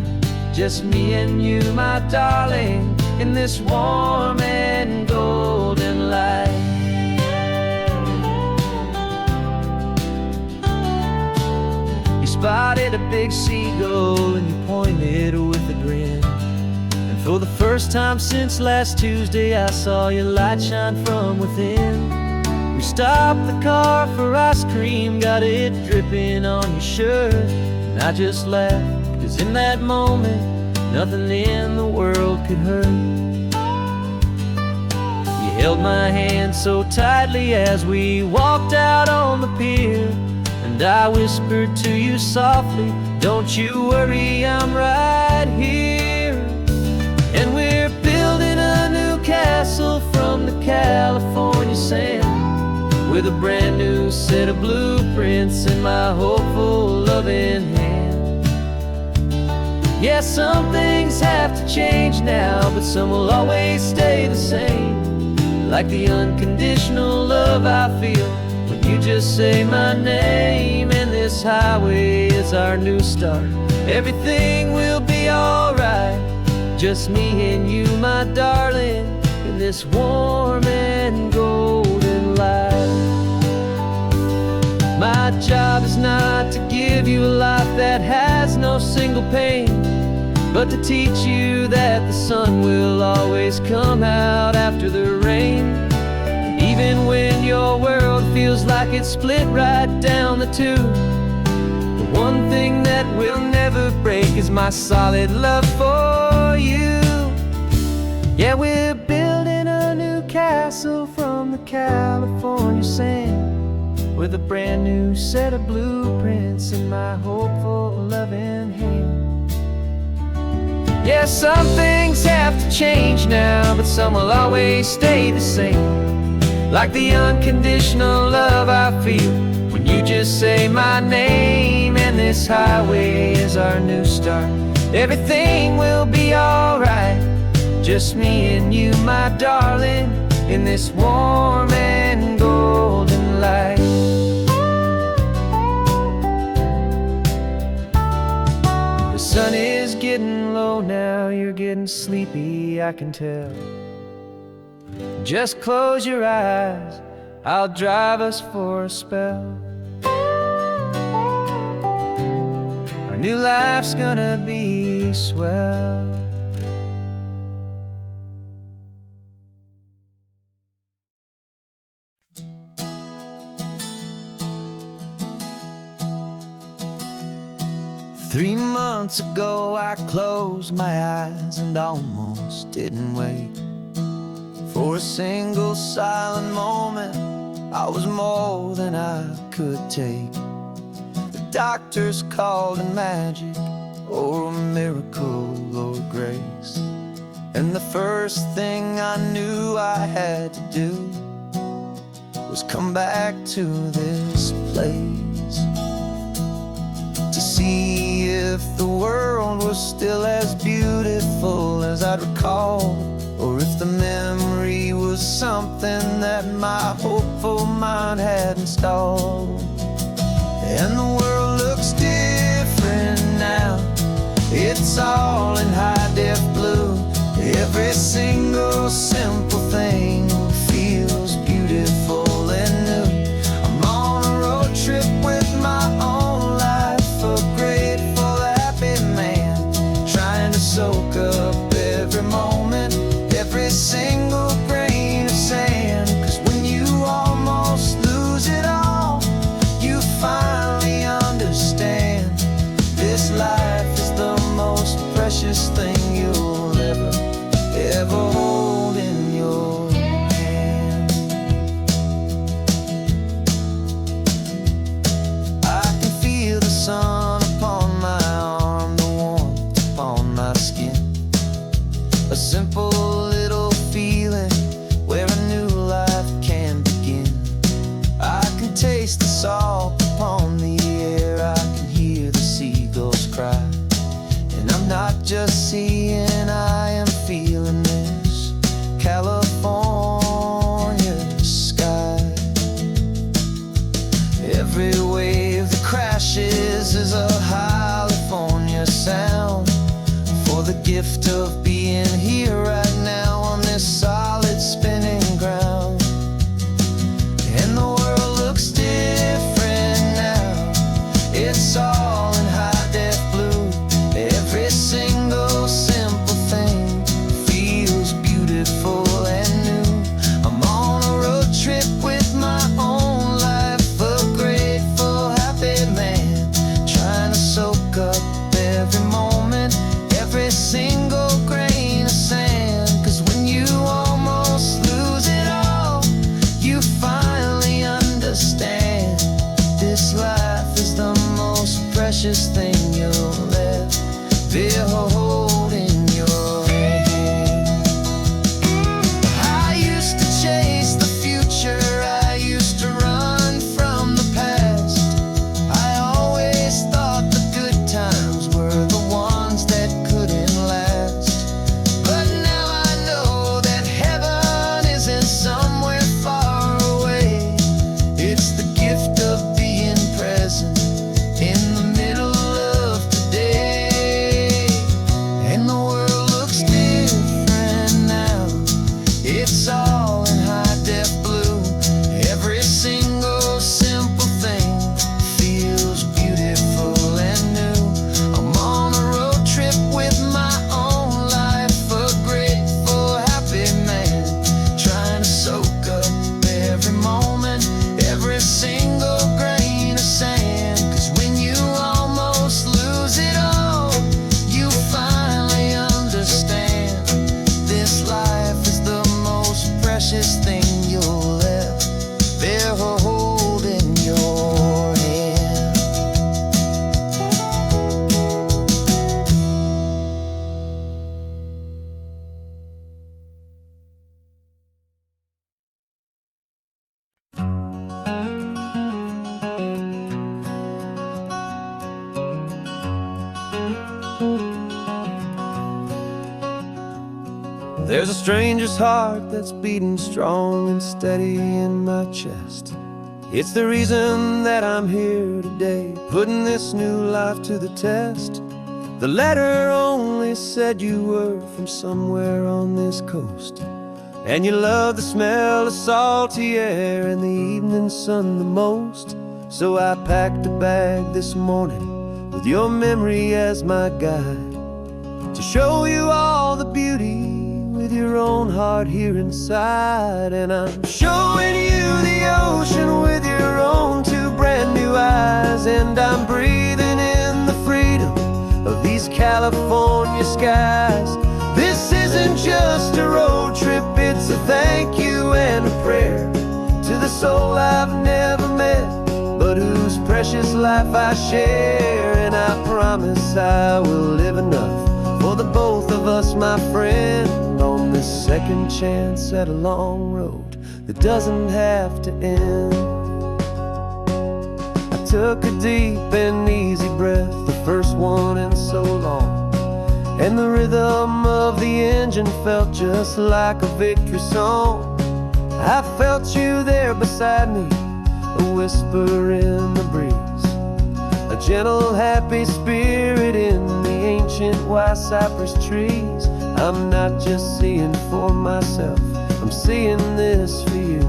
Just me and you, my darling, in this warm and golden light. You spotted a big seagull and you pointed with a grin. And for the first time since last Tuesday, I saw your light shine from within. We stopped the car for ice cream, got it dripping on your shirt. And I just laughed, 'cause in that moment, nothing in the world could hurt. You held my hand so tightly as we walked out on the pier, and I whispered to you softly, don't you worry, I'm right here. And we're building a new castle from the California sand, with a brand new set of blueprints in my hopeful loving hand. Yeah, some things have to change now, but some will always stay the same. Like the unconditional love I feel when you just say my name. And this highway is our new start. Everything will be alright. Just me and you, my darling, in this warm and golden light. My job is not to give you a life that has no single pain, but to teach you that the sun will always come out after the rain. And even when your world feels like it's split right down the two, the one thing that will never break is my solid love for you. Yeah, we're building a new castle from the California sand, with a brand new set of blueprints in my hopeful loving hand. Yeah, some things have to change now, but some will always stay the same. Like the unconditional love I feel when you just say my name. And this highway is our new start. Everything will be alright. Just me and you, my darling, in this warm and golden light. The sun is getting low now, you're getting sleepy, I can tell. Just close your eyes, I'll drive us for a spell. Our new life's gonna be swell. Three months ago I closed my eyes and almost didn't wait for a single silent moment. I was more than I could take. The doctors called it magic, or a miracle, or grace. And the first thing I knew I had to do was come back to this place, to see if the world was still as beautiful as I'd recall, or if the memory was something that my hopeful mind had installed. And the world looks different now, it's all in high-def blue. Every single simple thing feels beautiful and new. I'm on a road trip with my own life, a grateful, happy man, trying to soak up every moment, every single grain of sand. 'Cause when you almost lose it all, you finally understand this life is the most precious thing you'll ever hold in your hand. I can feel the sun upon my arm, the warmth upon my skin, a simple little feeling where a new life can begin. I can taste the salt upon the air, I can hear the seagulls cry, and I'm not just seeing, I am feeling this California sky. Every wave that crashes is a California sound, for the gift of being here right now on this solid spinning ground. And the world looks different now, it's all in high-def blue. Every single simple thing feels beautiful and new. I'm on a road trip with my own life, a grateful, happy man, trying to soak up every moment, every single grain of sand. 'Cause when you almost lose it all, you finally understand this life is the most precious thing you'll ever hold in your hand. I used to chase the future, I used to run from the past. I always thought the good times were the ones that couldn't last. But now I know that heaven isn't somewhere far away. It's the gift of being present in the middle of today. And the world looks different now, it's all in high-def blue. Every single simple thing feels beautiful and new. I'm on a road trip with my own life, a grateful, happy man, trying to soak up every moment, every single grain of sand. 'Cause when you almost lose it all, you finally understand this life is the most precious thing you'll ever hold in your hand. There's a stranger's heart that's beating strong and steady in my chest. It's the reason that I'm here today, putting this new life to the test. The letter only said you were from somewhere on this coast, and you love the smell of salty air and the evening sun the most. So I packed a bag this morning with your memory as my guide, to show you all the beauty with your own heart here inside. And I'm showing you the ocean with your own two brand new eyes, and I'm breathing in the freedom of these California skies. This isn't just a road trip, it's a thank you and a prayer to the soul I've never met, but whose precious life I share. And I promise I will live enough for the both of us, my friend, on this second chance at a long road that doesn't have to end. I took a deep and easy breath, the first one in so long. And the rhythm of the engine felt just like a victory song. I felt you there beside me, a whisper in the breeze, a gentle, happy spirit in the ancient white cypress trees. I'm not just seeing for myself, I'm seeing this for you.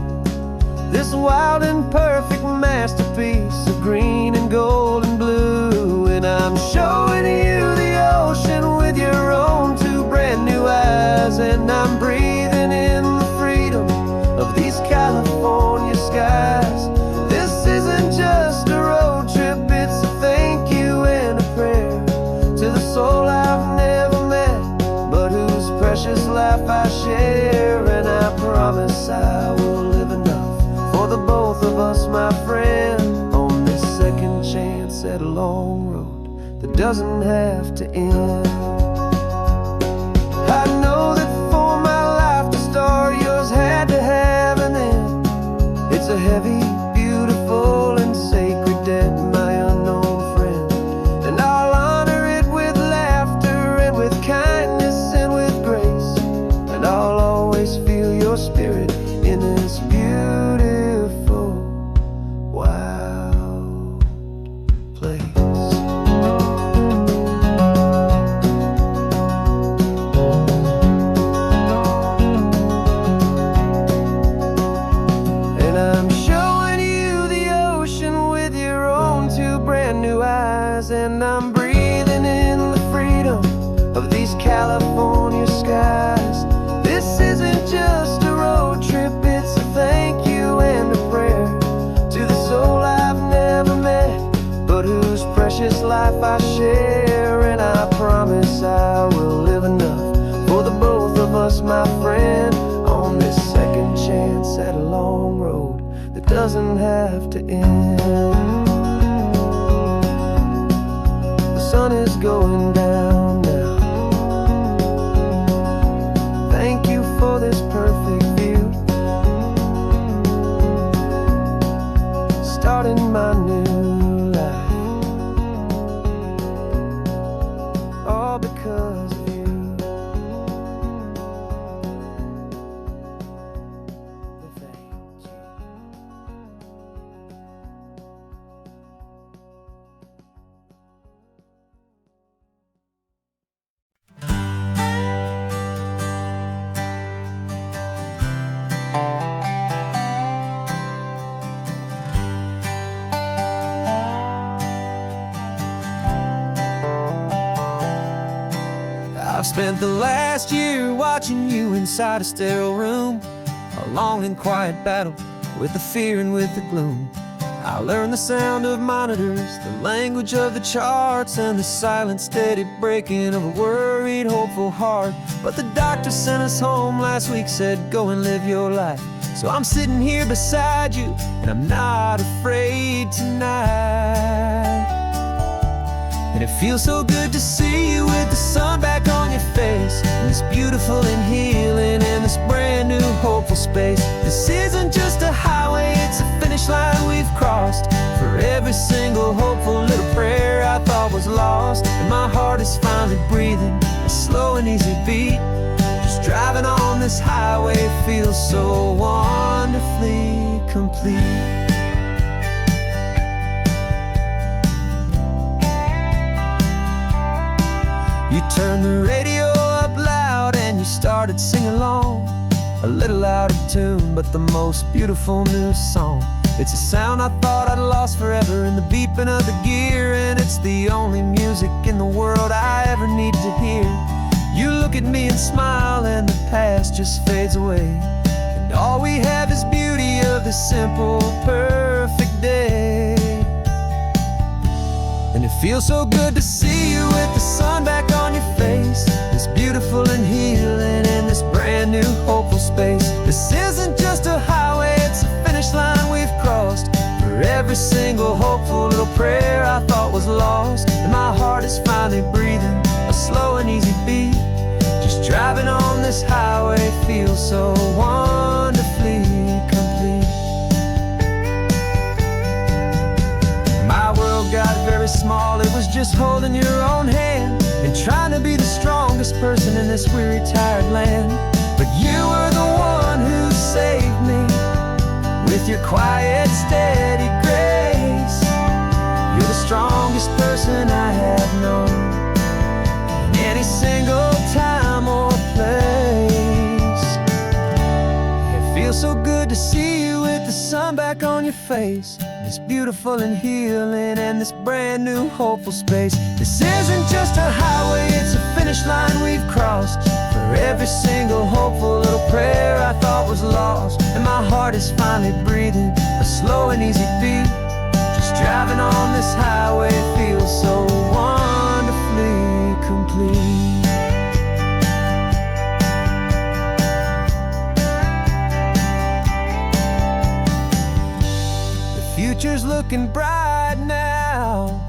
This wild and perfect masterpiece of green and gold and blue. And I'm showing you the ocean with your own two brand new eyes. And I'm breathing in the freedom of these California skies. This isn't just a road trip, it's a thank you and a prayer to the soul I've never met, but whose precious life I share. And I promise I will live enough for the both of us, my friend, on this second chance at a long road that doesn't have to end. I know that for my life to start, yours had to have an end. It's a heavy, beautiful, and sacred debt, my unknown friend. And I'll honor it with laughter and with kindness and with grace. And I'll always feel your spirit in this beautiful, wild place. And I'm showing you the ocean with your own two brand new eyes. And I'm breathing in the freedom of these California skies. This isn't just a road trip, it's a thank you and a prayer to the soul I've never met, but whose precious life I share. And I promise I will live enough for the both of us, my friend, on this second chance at a long road that doesn't have to end. The sun is going down now. Thank you for this perfect view, starting my new life, all because of you. Thank you. I've spent the last year watching you inside a sterile room, a long and quiet battle with the fear and with the gloom. I learned the sound of monitors, the language of the charts, and the silent, steady breaking of a worried, hopeful heart. But the doctor sent us home last week, said go and live your life. So I'm sitting here beside you, and I'm not afraid tonight. And it feels so good to see you with the sun back on your face, and this beautiful and healing in this brand new hopeful space. This isn't just a highway, it's a finish line we've crossed. For every single hopeful little prayer I thought was lost, and my heart is finally breathing a slow and easy beat. Just driving on this highway feels so wonderfully complete. You turned the radio up loud and you started singing along, a little out of tune, but the most beautiful new song. It's a sound I thought I'd lost forever in the beeping of the gear, and it's the only music in the world I ever need to hear. You look at me and smile, and the past just fades away, and all we have is beauty of this simple, perfect day. And it feels so good to see you with the sun back on your face, this beautiful and healing in this brand new hopeful space. This isn't just a highway, it's a finish line we've crossed. For every single hopeful little prayer I thought was lost, and my heart is finally breathing a slow and easy beat. Just driving on this highway feels so wonderfully complete. My small, it was just holding your own hand and trying to be the strongest person in this weary, tired land. But you were the one who saved me with your quiet, steady grace. You're the strongest person I have known in any single time or place. It feels so good to see you with the sun back on your face. It's beautiful and healing and this brand new hopeful space. This isn't just a highway, it's a finish line we've crossed. For every single hopeful little prayer I thought was lost, and my heart is finally breathing a slow and easy beat. Just driving on this highway feels so wonderfully complete. Future's looking bright now,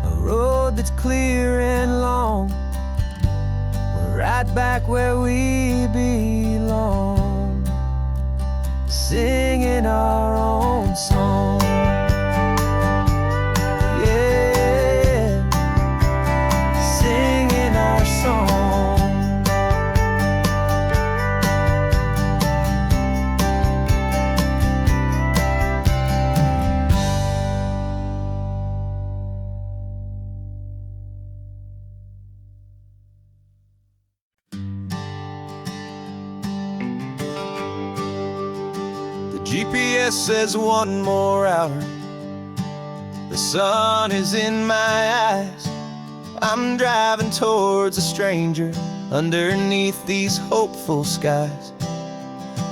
a road that's clear and long. We're right back where we belong, singing our own song. Yeah, singing our song. GPS says 1 more hour. The sun is in my eyes. I'm driving towards a stranger underneath these hopeful skies.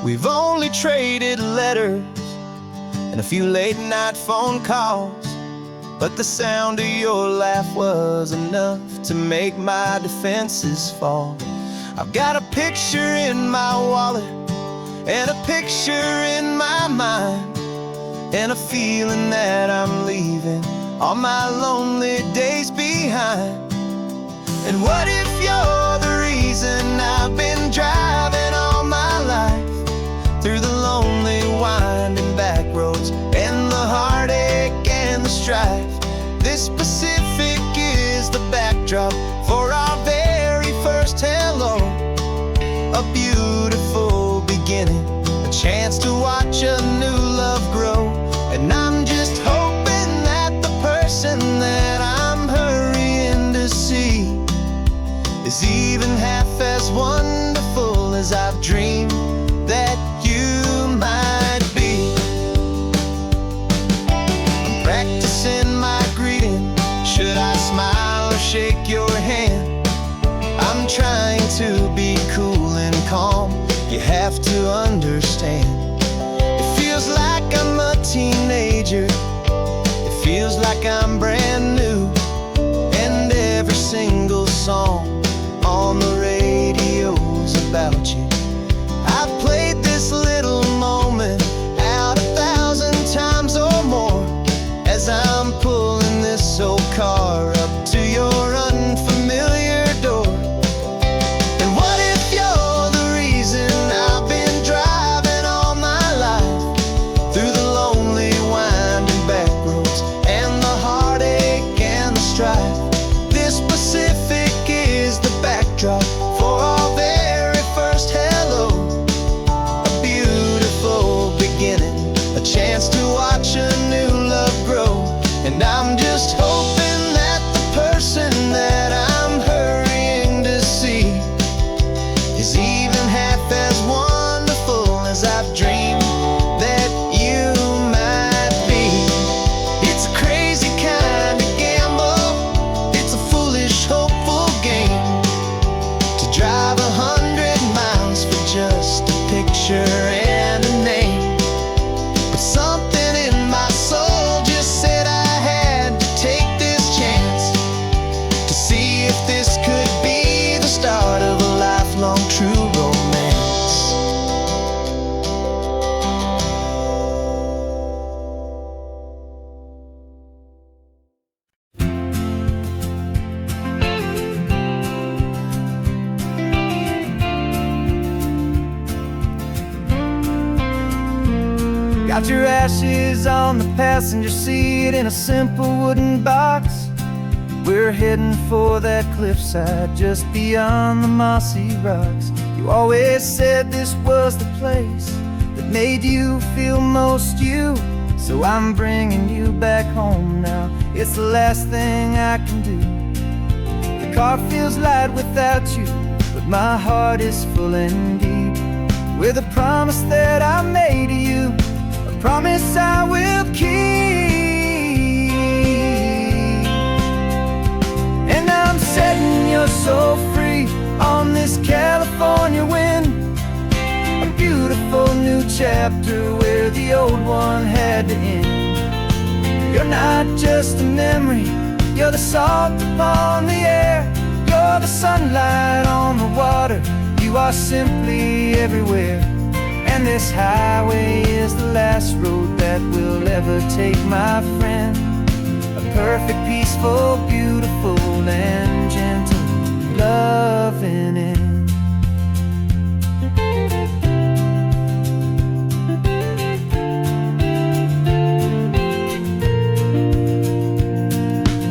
We've only traded letters and a few late night phone calls, but the sound of your laugh was enough to make my defenses fall. I've got a picture in my wallet and a picture in my mind, and a feeling that I'm leaving all my lonely days behind. And what if you're the reason I've been driving all my life, through the lonely winding back roads and the heartache and the strife? This Pacific is the backdrop for our very first hello, a beautiful beginning, a chance to watch a new love grow. And I'm just hoping that the person that I'm hurrying to see is even half as wonderful as I've dreamed that you might be. I'm practicing my greeting. Should I smile or shake your hand? I'm trying to be cool and calm. You have to understand, it feels like I'm a teenager. It feels like I'm brand new, and every single song on the radio's about you. I've played this little moment out 1,000 times or more as I'm pulling this old car up to your unfamiliar door. And what if you're the reason I've been driving all my life, through the lonely winding back roads and the heartache and the strife? This Pacific is the backdrop for our very first hello, a beautiful beginning, a chance to watch a new love grow. And I'm just hoping that the person that I'm hurrying to see is even half as wonderful as I've dreamed that you might be. It's a crazy kind of gamble, it's a foolish, hopeful game, to drive 100 miles for just a picture and a name. But something in my soul just said I had to take this chance, to see if this could be the start of a lifelong true romance. Got your ashes on the passenger seat in a simple wooden box. We're heading for that cliffside just beyond the mossy rocks. You always said this was the place that made you feel most you. So I'm bringing you back home now. It's the last thing I can do. The car feels light without you, but my heart is full and deep with a promise that I made to you, a promise I will keep. And I'm setting your soul free on this California wind, a beautiful new chapter where the old one had to end. You're not just a memory, you're the salt upon the air, you're the sunlight on the water, you are simply everywhere. And this highway is the last road that we'll ever take, my friend. A perfect, peaceful, beautiful, and gentle loving end.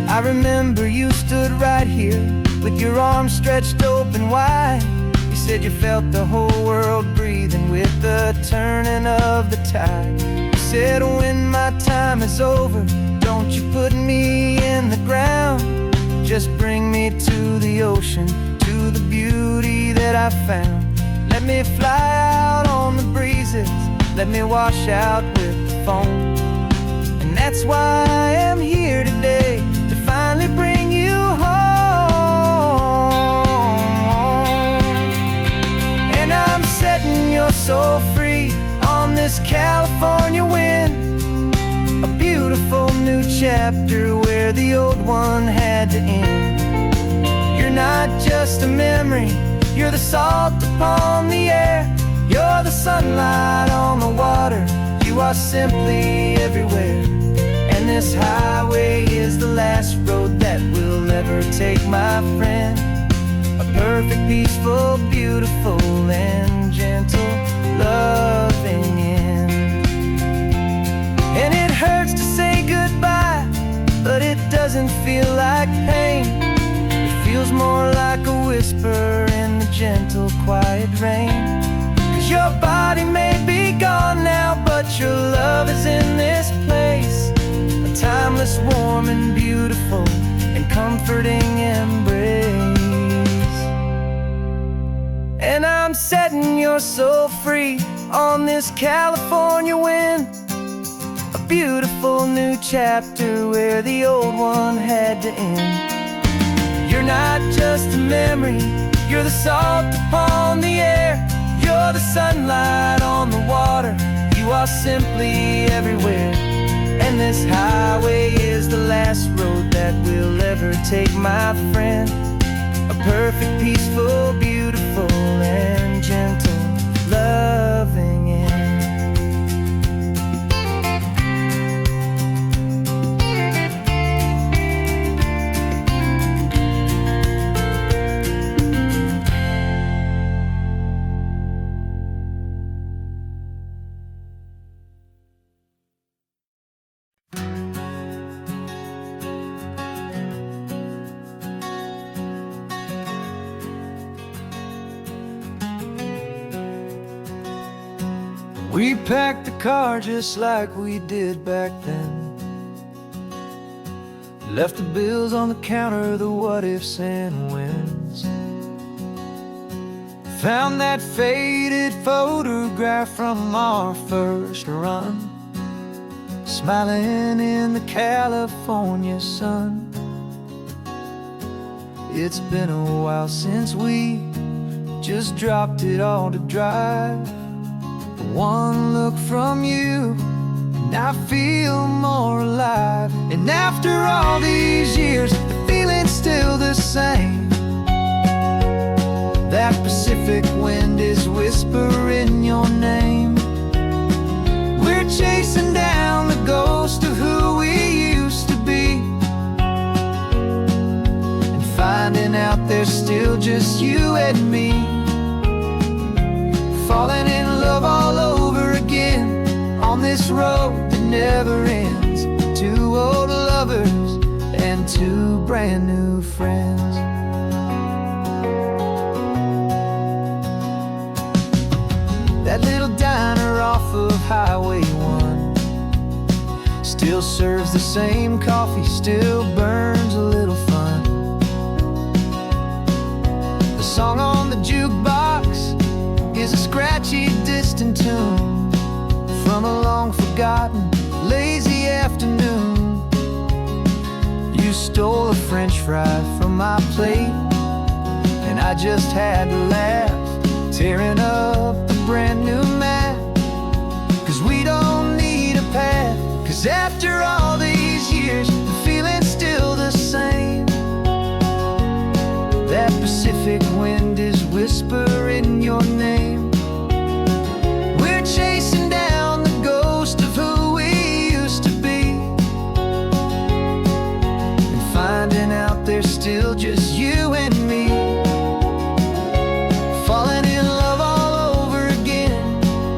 I remember you stood right here with your arms stretched open wide. You said you felt the whole world breathing with the turning of the tide. You said when my time is over, don't you put me in the ground, just bring me to the ocean, to the beauty that I found. Let me fly out on the breezes, let me wash out with the foam. And that's why I am here today, to finally bring you home. And I'm setting your soul free on this California wind, a beautiful new chapter where the old one had to end. You're not just a memory, you're the salt upon the air, you're the sunlight on the water, you are simply everywhere. And this highway is the last road that we'll ever take, my friend. A perfect, peaceful, beautiful, and gentle loving end. And it hurts to say goodbye, but it doesn't feel like pain. It feels more like a whisper in the gentle, quiet rain. 'Cause your body may be gone now, but your love is in this place, a timeless, warm, and beautiful, and comforting embrace. And I'm setting your soul free on this California wind, a beautiful new chapter where the old one had to end. You're not just a memory, you're the salt upon the air, you're the sunlight on the water, you are simply everywhere. And this highway is the last road that we'll ever take, my friend. A perfect, peaceful, beautiful, and gentle loving end. We packed the car just like we did back then, left the bills on the counter, the what ifs and whens. Found that faded photograph from our first run, smiling in the California sun. It's been a while since we just dropped it all to drive. One look from you and I feel more alive. And after all these years, the feeling's still the same. That Pacific wind is whispering your name. We're chasing down the ghost of who we used to be, and finding out there's still just you and me. Falling in love all over again on this this road that never ends. Two old lovers and two brand new friends. That little diner off of Highway 1 still serves the same coffee, still burns a little fun. The song on the jukebox is a scratchy, distant tune from a long-forgotten, lazy afternoon. You stole a French fry from my plate, and I just had to laugh, tearing up the brand new map. 'Cause we don't need a path, 'cause after all these years, the feeling's still the same. That Pacific wind is whispering your name. We're chasing down the ghost of who we used to be, and finding out there's still just you and me. Falling in love all over again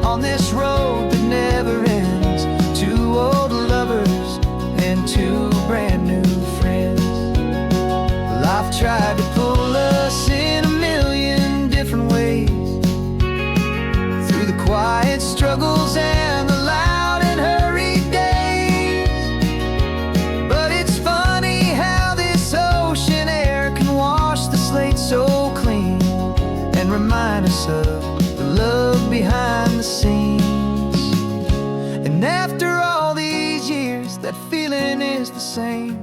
on this road that never ends. Two old lovers and two brand new friends. Life tried to pull us in a million different ways, through the quiet struggles and the loud and hurried days. But it's funny how this ocean air can wash the slate so clean, and remind us of the love behind the scenes. And after all these years, that feeling is the same.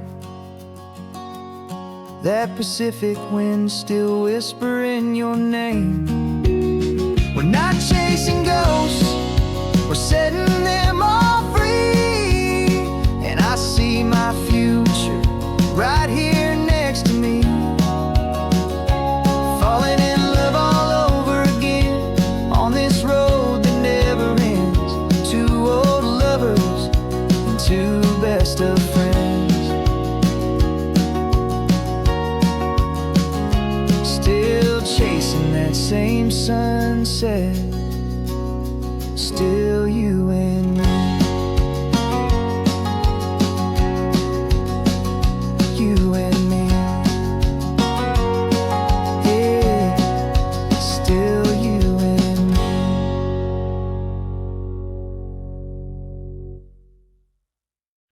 That Pacific wind still whispering your name. We're not chasing ghosts, we're setting them all free. And I see my future right here next to me. Falling in love all over again on this road that never ends. Two old lovers and two best of friends. Still chasing that same sunset, still